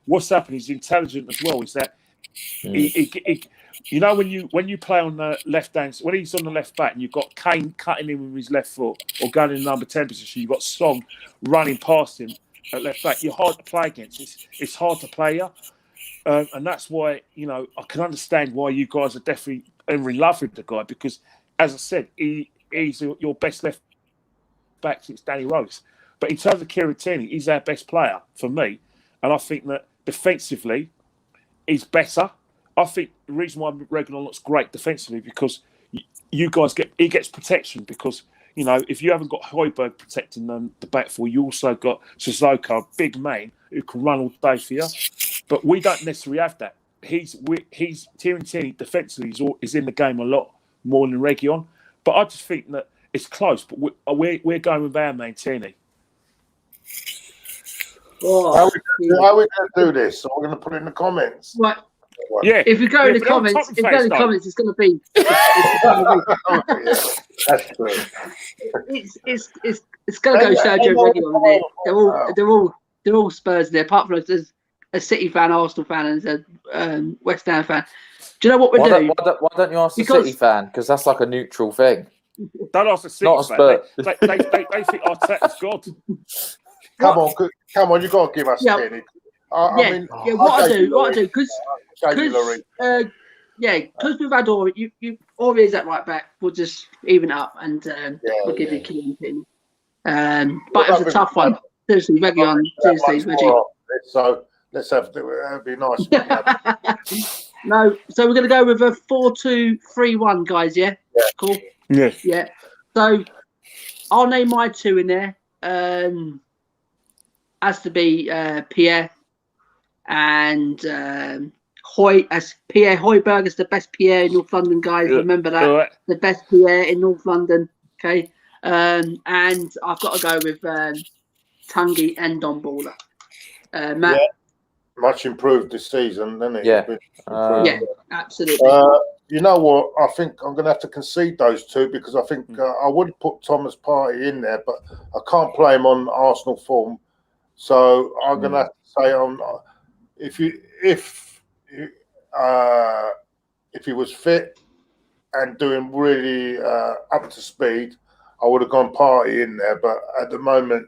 what's happened? He's intelligent as well. Is that you know when you play on the left hand, when he's on the left back, and you've got Kane cutting in with his left foot or going in the number 10 position, you've got Song running past him at left back. You're hard to play against. It's hard to play you. And that's why, you know, I can understand why you guys are definitely in love with the guy because, as I said, he's your best left back since Danny Rose. But in terms of Kieran Tierney, he's our best player for me. And I think that defensively, he's better. I think the reason why Reguilon looks great defensively because he gets protection because, you know, if you haven't got Højbjerg protecting the back four, you also got Sissoko, a big man who can run all day for you. But we don't necessarily have that. Kieran Tierney defensively is in the game a lot more than Reguilon. But I just think that it's close. But we're going with our man Tierney. How are we going to do this? So we're going to put it in the comments. Right. Yeah. If you go in the comments, it's going to be. That's true. It's going to go Sergio Reguilon. They're all Spurs there, apart from there's a City fan, Arsenal fan, and a West Ham fan. Do you know what we're doing? Why don't you ask the City fan? Because that's like a neutral thing. Don't ask the City fan. They think Arteta's God. Come on! You got to give us Tierney. What I do, because we've had Ori, you Ori is at right back. We'll just even it up and we'll give you Kieran Tierney. But it was a tough one. Seriously, Reguilon, Reggie. So let's have it'd be nice. No, so we're going to go with a 4-2-3-1, guys. Yeah, cool. Yeah. So I'll name my 2 in there. Has to be Pierre and Hoy. As Pierre Højbjerg is the best Pierre in North London, guys. Remember that, right. The best Pierre in North London. Okay, and I've got to go with Tungi and Don Baller. Matt. Yeah. Much improved this season, isn't it? Yeah, absolutely. You know what? I think I'm going to have to concede those 2 because I think I would put Thomas Partey in there, but I can't play him on Arsenal form. So I'm going to have to say if he was fit and doing really up to speed, I would have gone Partey in there. But at the moment,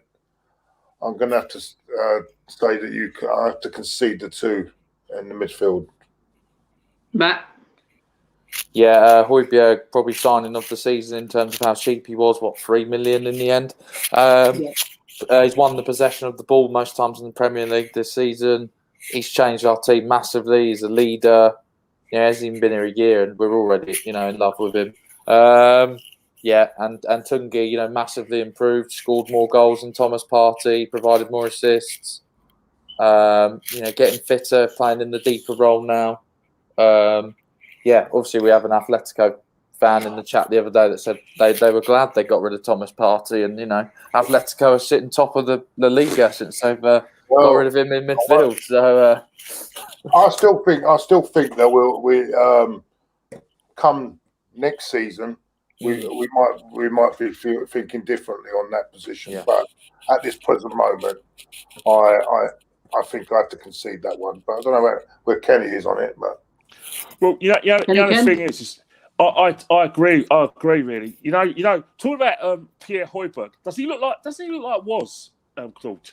I'm going to have to say that I have to concede the 2 in the midfield. Matt? Yeah, Højbjerg probably signing of the season in terms of how cheap he was. 3 million in the end. He's won the possession of the ball most times in the Premier League this season. He's changed our team massively. He's a leader. He hasn't even been here a year, and we're already, in love with him. And Tungi, massively improved, scored more goals than Thomas Partey, provided more assists. Getting fitter, playing in the deeper role now. Obviously we have an Atletico fan in the chat the other day that said they were glad they got rid of Thomas Partey, and Atletico are sitting top of the La Liga since they've got rid of him in midfield. So I still think that we come next season we might be thinking differently on that position. Yeah. But at this present moment, I think I have to concede that one. But I don't know where Kenny is on it. But well, the other thing is I agree. I agree. Really, you know. Talking about Pierre Højbjerg, does he look like was Claude?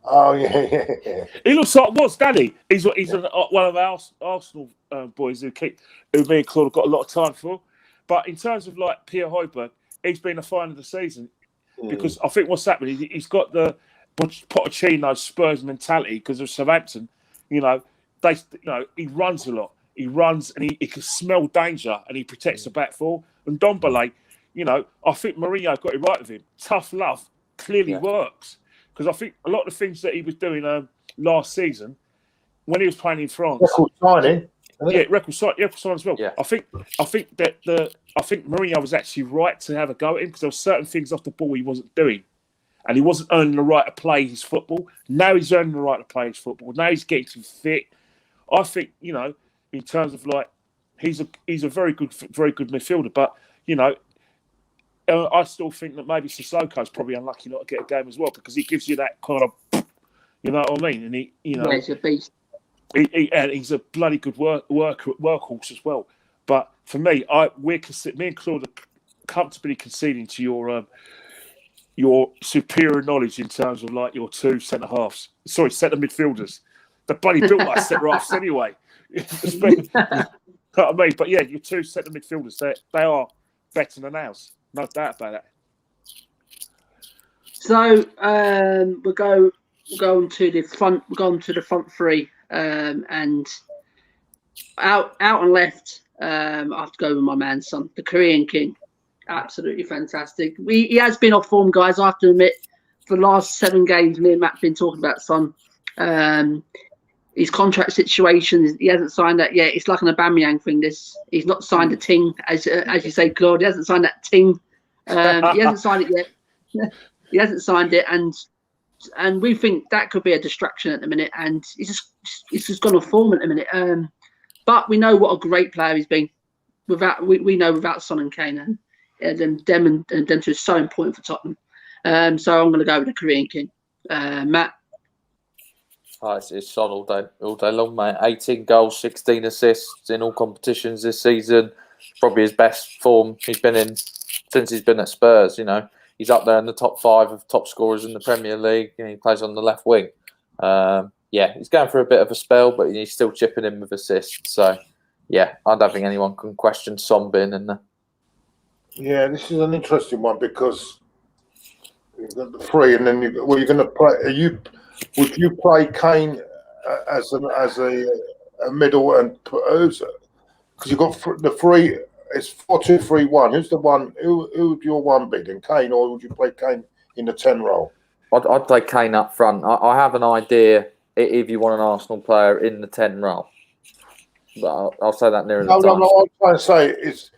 Oh yeah. He looks like was, doesn't he? He's one of our Arsenal boys who me and Claude have got a lot of time for. But in terms of like Pierre Højbjerg, he's been a fan of the season because I think what's happening, he's got the Pochettino Spurs mentality because of Southampton. He runs a lot. He runs and he can smell danger and he protects the back four. And Ndombele, I think Mourinho got it right with him. Tough love clearly works. Because I think a lot of the things that he was doing last season, when he was playing in France, record signing, record sign as well. Yeah. I think Mourinho was actually right to have a go at him because there were certain things off the ball he wasn't doing, and he wasn't earning the right to play his football. Now he's earning the right to play his football. Now he's getting too fit. I think in terms of like he's a very good midfielder, but I still think that maybe Sissoko's probably unlucky not to get a game as well because he gives you that kind of, you know what I mean? And he's a beast. And he's a bloody good workhorse as well. But for me, me and Claude are comfortably conceding to your superior knowledge in terms of like your two centre midfielders. They're bloody built like centre halves anyway. You know what I mean? But yeah, your two centre midfielders, they are better than ours. No doubt about that. So we'll go on to the front. We'll go on to the front three, and out and left. I have to go with my man, Son, the Korean King. Absolutely fantastic. He has been off form, guys. I have to admit, for the last 7 games, me and Matt have been talking about Son. His contract situation, he hasn't signed that yet. It's like an Aubameyang thing. He's not signed a ting, as you say, Claude. He hasn't signed that ting. He hasn't signed it yet. He hasn't signed it, and we think that could be a distraction at the minute. And he's just gone off form at the minute. But we know what a great player he's been. We know without Son and Kane, and them two is so important for Tottenham. So I'm going to go with the Korean King, Matt. It's Son all day long, mate. 18 goals, 16 assists in all competitions this season. Probably his best form he's been in since he's been at Spurs. He's up there in the top 5 of top scorers in the Premier League. He plays on the left wing. He's going through a bit of a spell, but he's still chipping in with assists. So, yeah, I don't think anyone can question Son being in there. Yeah, this is an interesting one because you've got the 3, and then you're going to play. Would you play Kane as a middle and because you've got the 3? It's 4-2-3-1. Who's the one? Who would your one be then, Kane, or would you play Kane in the 10 role? I'd play Kane up front. I have an idea if you want an Arsenal player in the 10 role, but I'll say that nearer the time. No. What I'm trying to say is,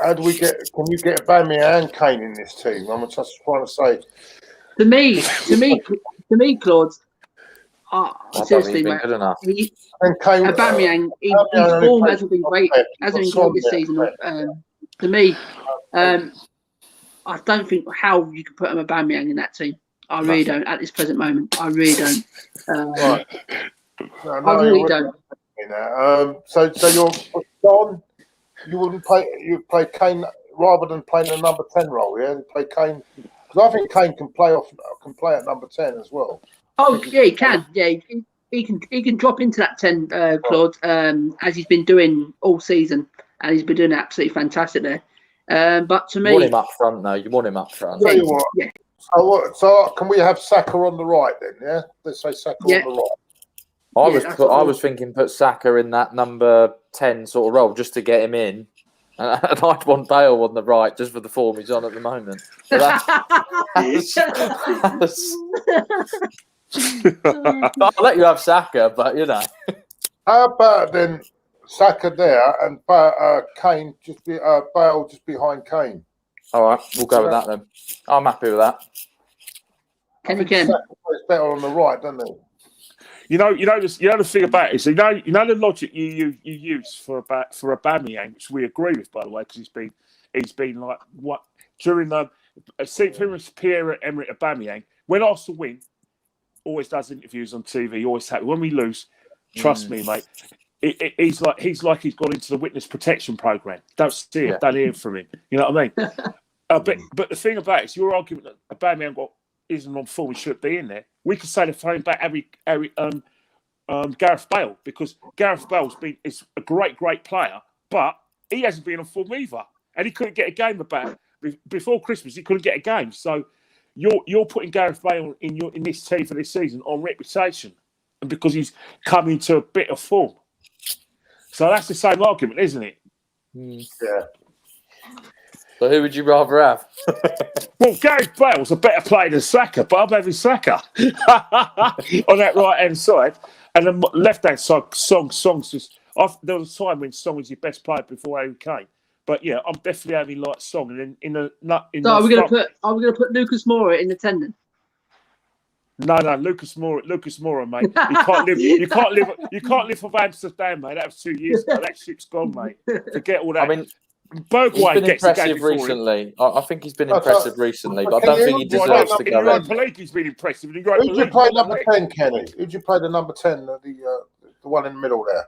how do we get? Can you get Aubameyang and Kane in this team? I'm just trying to say. To me, Claude. Seriously, mate. Aubameyang, his form hasn't been great. Hasn't been great this season. To me, I don't think how you can put Aubameyang in that team. I really don't at this present moment. I really don't. Right. I really don't. So you're Don. You wouldn't play. You play Kane rather than playing a number 10 role. Yeah, you play Kane because I think Kane can play at number 10 as well. Oh yeah, he can. Yeah, he can drop into that 10, Claude, as he's been doing all season, and he's been doing absolutely fantastic there. But to me, you want him up front, though. You want him up front. Yeah. So can we have Saka on the right then? Yeah, let's say Saka on the right. I was thinking put Saka in that number 10 sort of role just to get him in. And I'd want Bale on the right just for the form he's on at the moment. I'll let you have Saka, but How about then Saka there and Kane Bale just behind Kane? All right, we'll go with that then. I'm happy with that. Kenny Ken. Saka plays better on the right, doesn't he? You know the thing about it is, you know the logic you use for Aubameyang, which we agree with, by the way, because he's been like what during the Pierre-Emerick Aubameyang, when Arsenal win, always does interviews on TV, always happy. When we lose, trust me, mate, he's like he's gone into the witness protection program. Don't see it, don't hear from him. You know what I mean? But the thing about it is, your argument that Aubameyang isn't on form, he should be in there. We could say the same about Gareth Bale, because Gareth is a great player, but he hasn't been on form either, and he couldn't get a game before Christmas. He couldn't get a game, so you're putting Gareth Bale in this team for this season on reputation, and because he's come into a bit of form. So that's the same argument, isn't it? Yeah. So who would you rather have? Well, Gareth Bale's a better player than Saka, but I'm having Saka on that right-hand side. And then left-hand side, Song's just... there was a time when Song was your best player before Harry Kane. But yeah, I'm definitely having like Song. And then are we going to put Lucas Moura in the tendon? No, Lucas Moura, mate. You can't live off Amsterdam, mate. That was 2 years ago. That ship's gone, mate. Forget all that. I mean, Bergwijn he's been gets impressive recently. I think he's been impressive recently, but I don't think he deserves to go in. He's been impressive. Who did you play number 10, Kenny? Who did you play the number 10, the one in the middle there?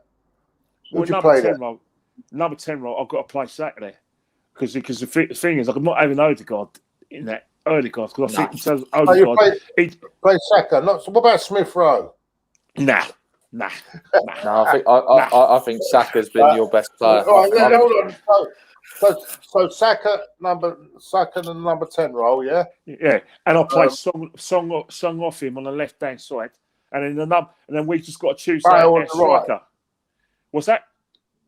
Who did you play there? Number 10 role, I've got to play Saturday. Because the thing is, I'm not having Odegaard in that. Odegaard, because I think in terms of Odegaard... Play Saka. So what about Smith Rowe? Nah. No, I think Saka's been your best player. Hold on. So Saka and number 10 role, yeah? Yeah, and I'll play Song off him on the left-hand side, and then we just got to choose that striker. Right. What's that?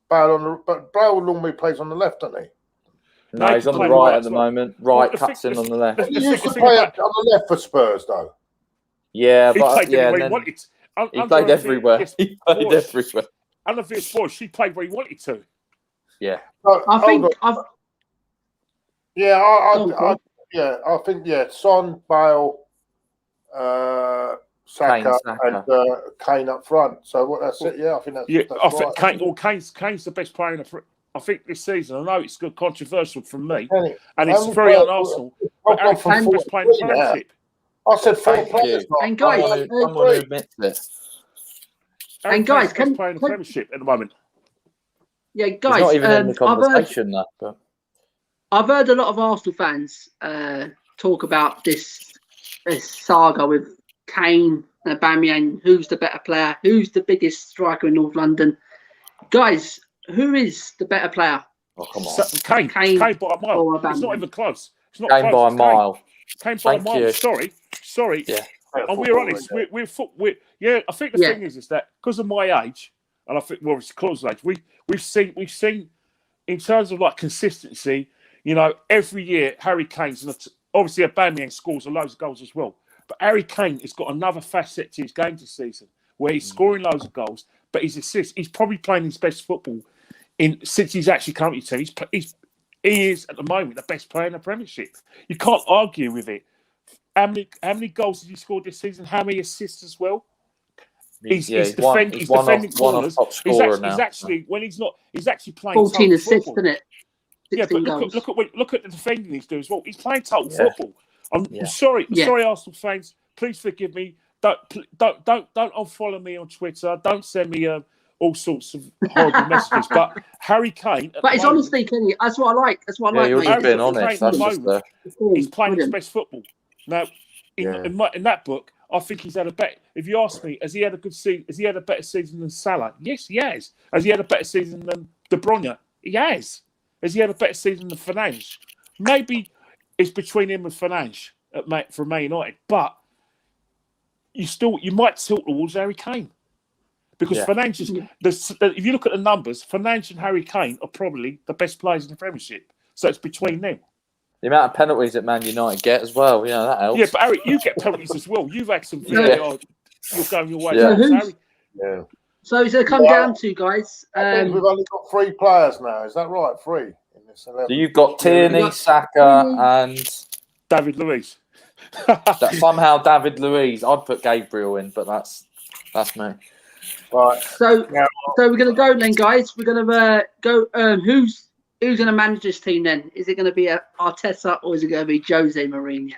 But Bale normally plays on the left, doesn't he? No, he's on the right at the moment. Right, cuts in on the left. He used to play on the left for Spurs, though. Yeah, but he played everywhere. He played everywhere. And the Villa's she played where he wanted to. Yeah. I think Son, Bale, Saka, and Kane up front. So that's it. Yeah, I think that's right. Kane's the best player in the. I think this season, I know it's controversial from me, and it's very un-Arsenal, but Harry Kane's best player in the Premiership. I said 4 players. And guys, someone admits this. And guys, can play in the Premiership at the moment? Yeah, guys, he's not even in the conversation. I've heard a lot of Arsenal fans talk about this saga with Kane and Aubameyang. Who's the better player? Who's the biggest striker in North London? Guys, who is the better player? Oh, come on. Kane by a mile. It's not even close. It's not Kane by a mile. Kane by a mile. Sorry. Yeah. And we're honest. I think the thing is that because of my age, and I think it's Claude's age, we've seen in terms of like consistency. You know, every year Harry Kane's obviously Aubameyang scores loads of goals as well. But Harry Kane has got another facet to his game this season where he's scoring loads of goals, but his assists. He's probably playing his best football since he's actually come to the team. He is at the moment the best player in the Premiership. You can't argue with it. How many goals has he scored this season? How many assists as well? He's defending corners. He's actually playing 14 assists, isn't it? Yeah, but look at the defending he's doing as well. He's playing total football. I'm sorry, Arsenal fans. Please forgive me. Don't unfollow me on Twitter. Don't send me all sorts of horrible messages. But Harry Kane. But it's honestly, Kenny. That's what I like. You're just being honest. He's playing his best football. Now, in that book, I think he's had a better. If you ask me, has he had a good season? Has he had a better season than Salah? Yes, he has. Has he had a better season than De Bruyne? He has. Has he had a better season than Fernandes? Maybe it's between him and Fernandes for Man United, but you might tilt towards Harry Kane because Fernandes. If you look at the numbers, Fernandes and Harry Kane are probably the best players in the Premiership. So it's between them. The amount of penalties that Man United get as well, that helps. Yeah, but Harry, you get penalties as well. You've had some. You're going your way. Yeah. So it's going to come down to, guys. I think we've only got 3 players now. Is that right? 3 in this 11. So you've got Tierney, Saka, and David Luiz. That somehow David Luiz. I'd put Gabriel in, but that's me. Right. So Now, we're gonna go then, guys. We're gonna go. Who's gonna manage this team then? Is it gonna be Arteta or is it gonna be Jose Mourinho?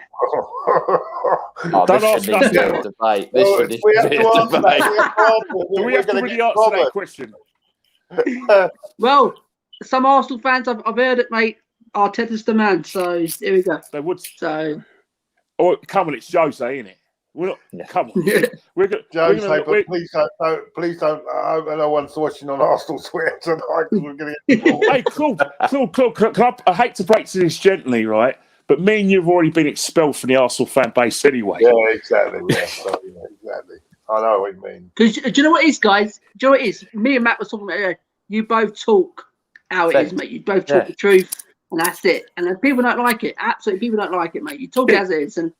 Oh, Don't this ask should be us a now. debate. we have to answer that. Do we have to really answer that question? Well, some Arsenal fans, I've heard it, mate. Arteta's the man. So here we go. They would. So, Oh, come on, it's Jose, isn't it? We're not. Yeah. Come on. We're going. Jose, but please don't. I hope no one's watching on Arsenal Twitter tonight because we're going to get. Hey, Claude, I hate to break to this gently, right? But me and you've already been expelled from the Arsenal fan base anyway. Yeah, exactly. Yeah, so, yeah, exactly. I know what you mean. because do you know what it is, guys? Do you know what it is? Me and Matt were talking about. You both talk how it is, mate. You both talk the truth, and that's it. And if people don't like it, absolutely, people don't like it, mate. You talk it as it is, and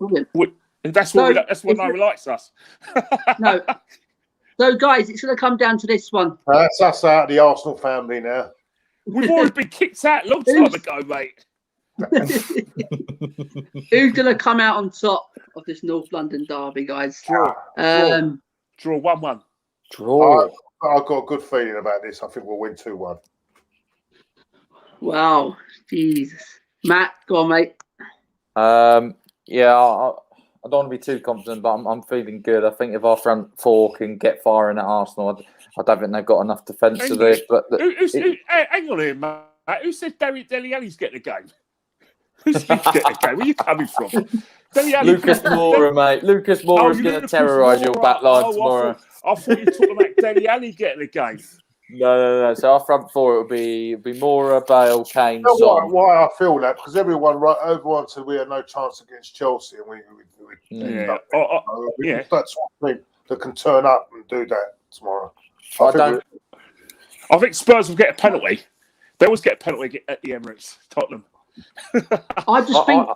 that's why no one likes us. No. So, guys, it's going to come down to this one. That's us out of the Arsenal family now. We've already been kicked out a long time ago, mate. Who's going to come out on top of this North London derby, guys? Draw 1-1. Draw. I've got a good feeling about this. I think we'll win 2-1. Wow, Jesus, Matt, go on, mate. Yeah, I don't want to be too confident, but I'm feeling good. I think if our front four can get firing at Arsenal, I don't think they've got enough defensively. But hang on here, Matt. Who said Dele Alli's getting the game? Who's getting the game? Where are you coming from? Lucas Moura, mate. Lucas Moura is going to terrorise your back line tomorrow. I thought you were talking about Dele Alli getting the game. No. So our front four will be Moura, Bale, Kane, You know Son. why I feel that? Because everyone said we had no chance against Chelsea, and we that's one thing that can turn up and do that tomorrow. I think Spurs will get a penalty. They always get a penalty at the Emirates, Tottenham. I just think,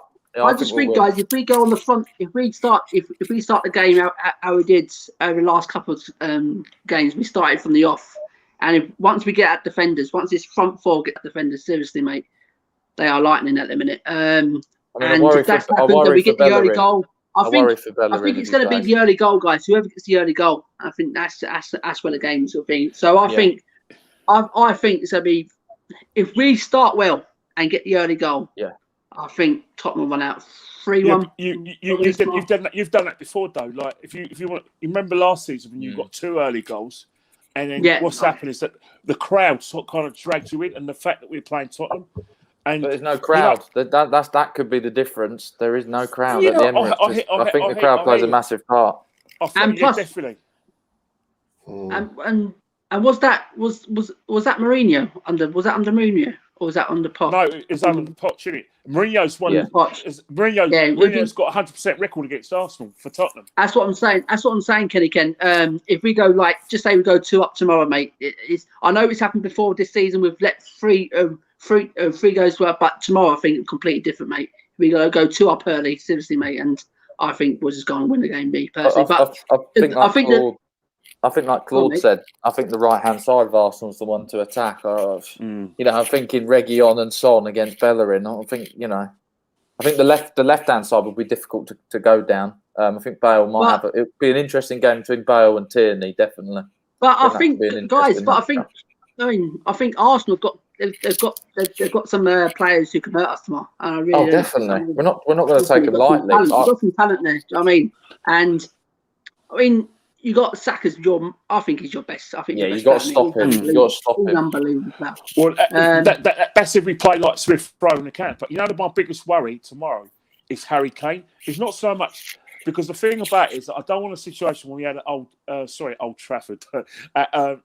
guys, if we go on the front, if we start the game how we did over the last couple of games, we started from the off, and once we get at defenders, once this front four get at defenders, seriously, mate, they are lightning at the minute. And if that's happened, then we get the early goal. I think it's going to be the early goal, guys. Whoever gets the early goal, I think that's where the game's will be. So I think it's going to be, if we start well and get the early goal, I think Tottenham will run out 3-1. You've done that before, though. Like if you want, you remember last season when you got 2 early goals, and then what's happened is that the crowd sort of kind of drags you in, and the fact that we're playing Tottenham, and but there's no crowd. That could be the difference. There is no crowd at the Emirates. I think the crowd plays a massive part. And plus, definitely. And was that Mourinho under Mourinho? Or was that under Poch? No, it's under Poch, isn't it? Mourinho's one. Mourinho's got 100% record against Arsenal for Tottenham. That's what I'm saying. Kenny Ken. If we go just say we go 2-up tomorrow, mate. I know it's happened before this season. We've let three goes to up, but tomorrow I think completely different, mate. We go 2-up early, seriously, mate, and I think we'll just go and win the game, personally. I think, like Claude said, I think the right-hand side of Arsenal is the one to attack. I'm thinking Reguilon and Son against Bellerin. I think the left-hand side would be difficult to go down. I think Bale might have it. It would be an interesting game between Bale and Tierney, definitely. But I think, guys, I think Arsenal they've got some players who can hurt us tomorrow. Definitely. We're not going to take them lightly. We've got some talent there. Do you know what I mean? You got Saka's I think he's your best. I think you've got to stop him. You've got to stop him. Unbelievable player. Well, that's if we play like Smith Rowe in the camp. But my biggest worry tomorrow is Harry Kane. It's not so much because the thing about it is that I don't want a situation where we had at Old Trafford at the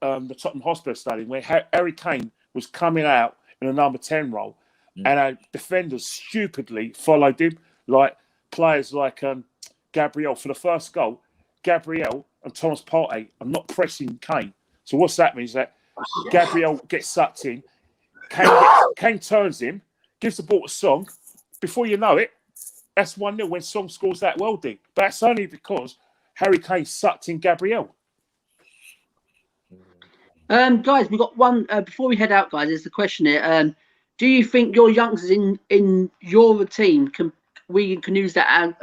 Tottenham Hotspur Stadium where Harry Kane was coming out in a number 10 role and our defenders stupidly followed him, like players like Gabriel for the first goal. Gabriel and Thomas Partey are not pressing Kane. So what's that means that Gabriel gets sucked in, Kane turns him, gives the ball to Song. Before you know it, that's 1-0 when Song scores that welding. But that's only because Harry Kane sucked in Gabriel. Guys, we've got one before we head out, guys. There's the question here. Do you think your youngsters in your team we can use that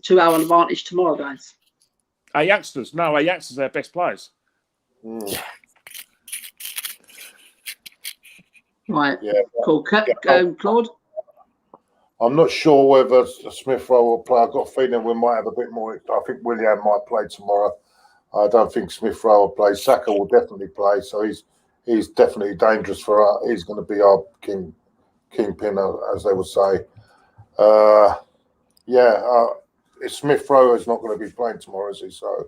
to our advantage tomorrow, guys? Our youngsters are our best players. Right. Yeah. Cool. Claude? I'm not sure whether Smith Rowe will play. I've got a feeling we might have a bit more. I think Willian might play tomorrow. I don't think Smith Rowe will play. Saka will definitely play, so he's definitely dangerous for us. He's going to be our kingpin, as they would say. Smith Rowe is not going to be playing tomorrow, is he? So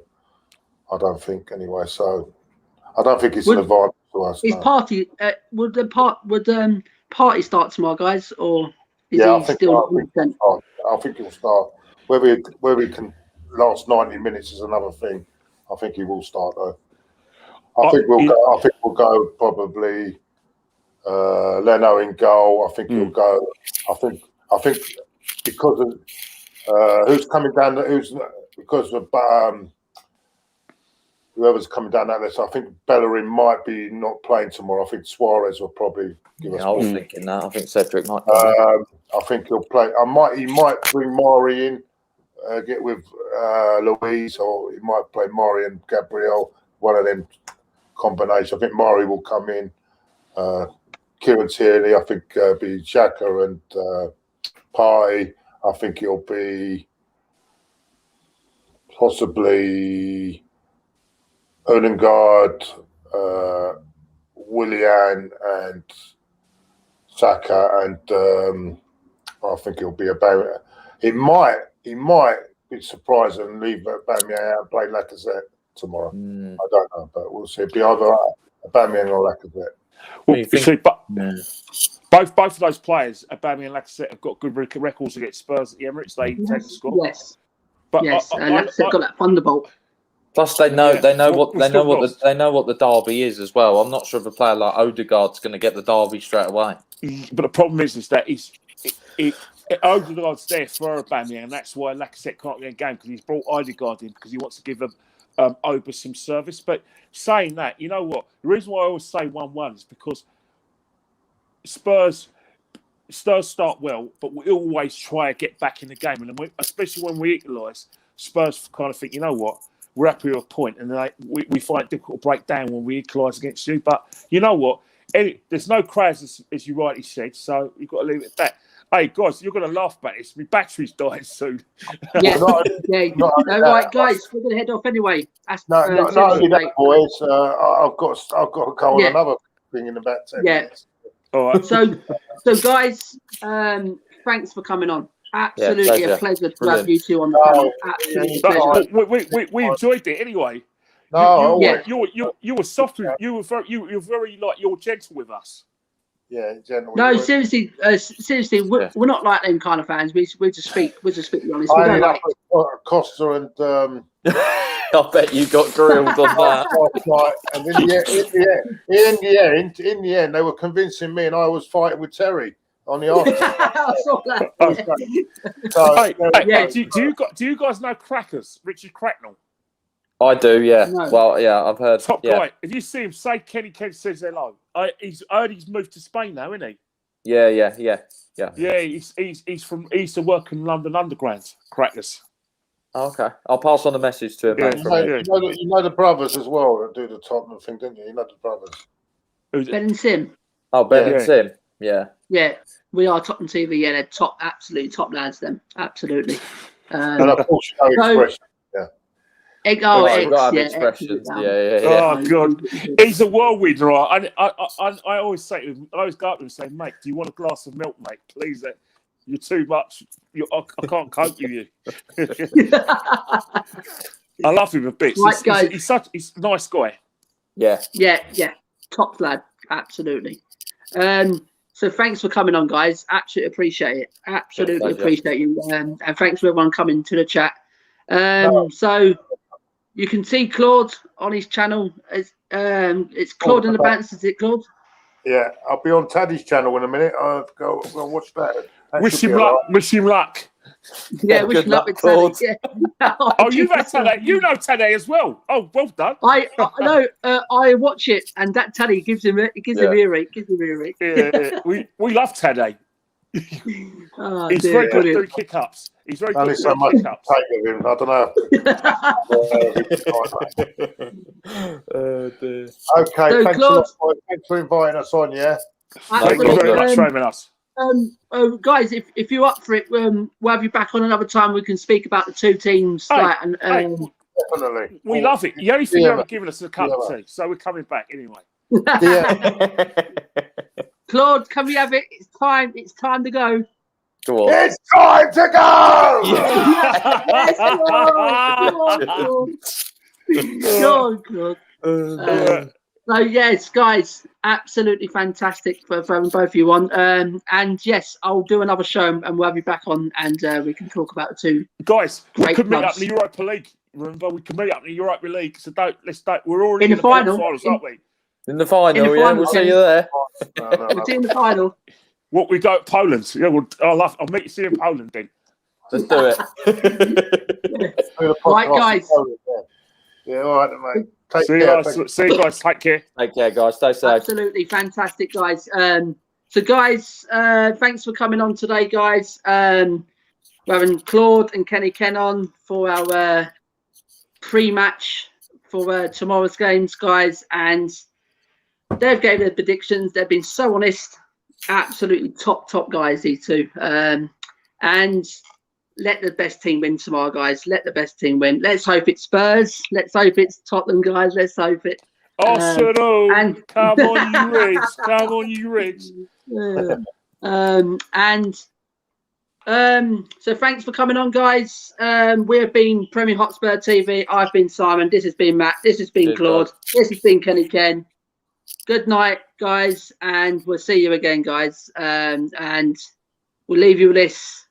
I don't think anyway. So I don't think it's an advantage to us. Is Party would Party start tomorrow, guys, or is he still? I think he'll start. Whether he can last 90 minutes is another thing. I think he will start though. I think we'll go probably Leno in goal. I think he'll go. I think because of who's coming down. Because of whoever's coming down that list. I think Bellerin might be not playing tomorrow. I think Suarez will probably give us. I was thinking that. I think Cedric might. I think he'll play. He might bring Mari in. Get with Louise, or he might play Mari and Gabriel, one of them combinations. I think Mari will come in. Kieran Tierney, I think be Xhaka and Party. I think it'll be possibly Odegaard, Willian and Saka, and I think it'll be about. He might be surprised and leave Aubameyang out and play Lacazette tomorrow. I don't know, but we'll see. It'll be either Aubameyang or Lacazette. Well, you see, both of those players, Aubameyang and Lacazette, have got good records against Spurs at the Emirates. They take the score. Yes, but Lacazette got that thunderbolt. Plus, they know what the derby is as well. I'm not sure if a player like Odegaard's going to get the derby straight away. But the problem is that Odegaard's there for Aubameyang, and that's why Lacazette can't get a game, because he's brought Odegaard in because he wants to give Oba some service. But saying that, you know what? The reason why I always say 1-1 is because Spurs start well, but we always try to get back in the game, and especially when we equalise, Spurs kind of think, you know what? We're happy with a point, and we find it difficult to break down when we equalise against you. But you know what? There's no crowds, as you rightly said, so you've got to leave it at that. Hey, guys, you're going to laugh about this. My battery's dying soon. Yeah, right, guys, we're going to head off anyway. Not only that, boys. I've got to go on another thing in about 10 minutes. All right. So guys, thanks for coming on. Absolutely a pleasure to have you two on the panel. Absolutely pleasure. We enjoyed it anyway. You were soft. You were very like you're gentle with us. Yeah, generally. No, seriously, we're not like them kind of fans. We just speak the honest. We don't like Costa and. I bet you got grilled on that. And in the end, they were convincing me, and I was fighting with Terry on the arse. I saw that. Do you guys know Crackers? Richard Cracknell. I do, yeah. No. Well, yeah, I've heard. Top guy. If you see him, say Kenny Kent says hello. He's moved to Spain now, isn't he? Yeah. Yeah, he used to work in London Underground. Crackers. Oh, okay, I'll pass on the message to him. You know the brothers as well that do the Tottenham thing, didn't you? You know the brothers. Ben and Sim. Oh, Ben and Sim. Yeah. Yeah, we are Tottenham TV. Yeah, they're absolute top lads. Them, absolutely. And of course, you know Expression. Expressions. Yeah. Oh God, he's a whirlwind, right? I always say to him, I always go up to him and say, "Mate, do you want a glass of milk, mate? Please, you're too much. I can't cope with you." I love him a bit. Right, he's a nice guy. Yeah. Top lad, absolutely. So thanks for coming on, guys. Absolutely appreciate it. Absolutely appreciate you. And thanks for everyone coming to the chat. So you can see Claude on his channel. It's Claude and the Bants, is it, Claude? Yeah, I'll be on Taddy's channel in a minute. I'll go watch that. Wish him luck. Wish him luck. Yeah, wish him luck with Taddy. Yeah. You've had Taddy. You know Taddy as well. Oh, well done. I know. I watch it, and that Taddy gives him earache. Yeah, we love Taddy. Oh, He's dear, very good at brilliant. doing kick-ups. He's very good Only at so doing much to kick-ups. take of him. I don't know. Dear. Okay, So, thanks Claude- a lot. Boy. Thanks for inviting us on. Yeah. Thank you very much for having us. Guys, if you're up for it, we'll have you back on another time. We can speak about the two teams. Hey, Definitely. We love it. The only thing you haven't given us is a cup of tea, so we're coming back anyway. Yeah. Claude, can we have it? It's time. It's time to go. Go on. It's time to go. Yes, Claude. So yes, guys, absolutely fantastic for having both of you on. And yes, I'll do another show and we'll have you back on, and we can talk about the two. Guys, we Great could meet up clubs. in the Europa League. Remember, we can meet up in the Europa League. So let's don't. We're already In the final. finals, aren't we? In the final, In the yeah, final, we'll see Kenny. you there. We'll see you in the final. What we go to Poland? Yeah, I'll meet you in Poland then. Let's do it. Right, guys. Yeah, all right, mate. Take See care. you guys. Take care. Take care, guys. Stay safe. Absolutely fantastic, guys. So, guys, thanks for coming on today, guys. We're having Claude and Kenny Ken on for our pre-match for tomorrow's games, guys. And they've gave their predictions. They've been so honest. Absolutely top guys, these two. And let the best team win tomorrow, guys. Let the best team win. Let's hope it's Spurs. Let's hope it's Tottenham, guys. Let's hope it. Arsenal, and- come on, you Reds. Come on, you Reds. So thanks for coming on, guys. We have been Premier Hotspur TV. I've been Simon. This has been Matt. This has been Cheers, Claude. guys. This has been Kenny Ken. Good night, guys, and we'll see you again, guys. And we'll leave you with this.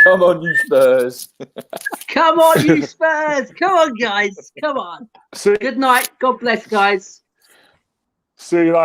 Come on, you Spurs. Come on, you Spurs. Come on, guys. Come on. See Good night. God bless, guys. you later.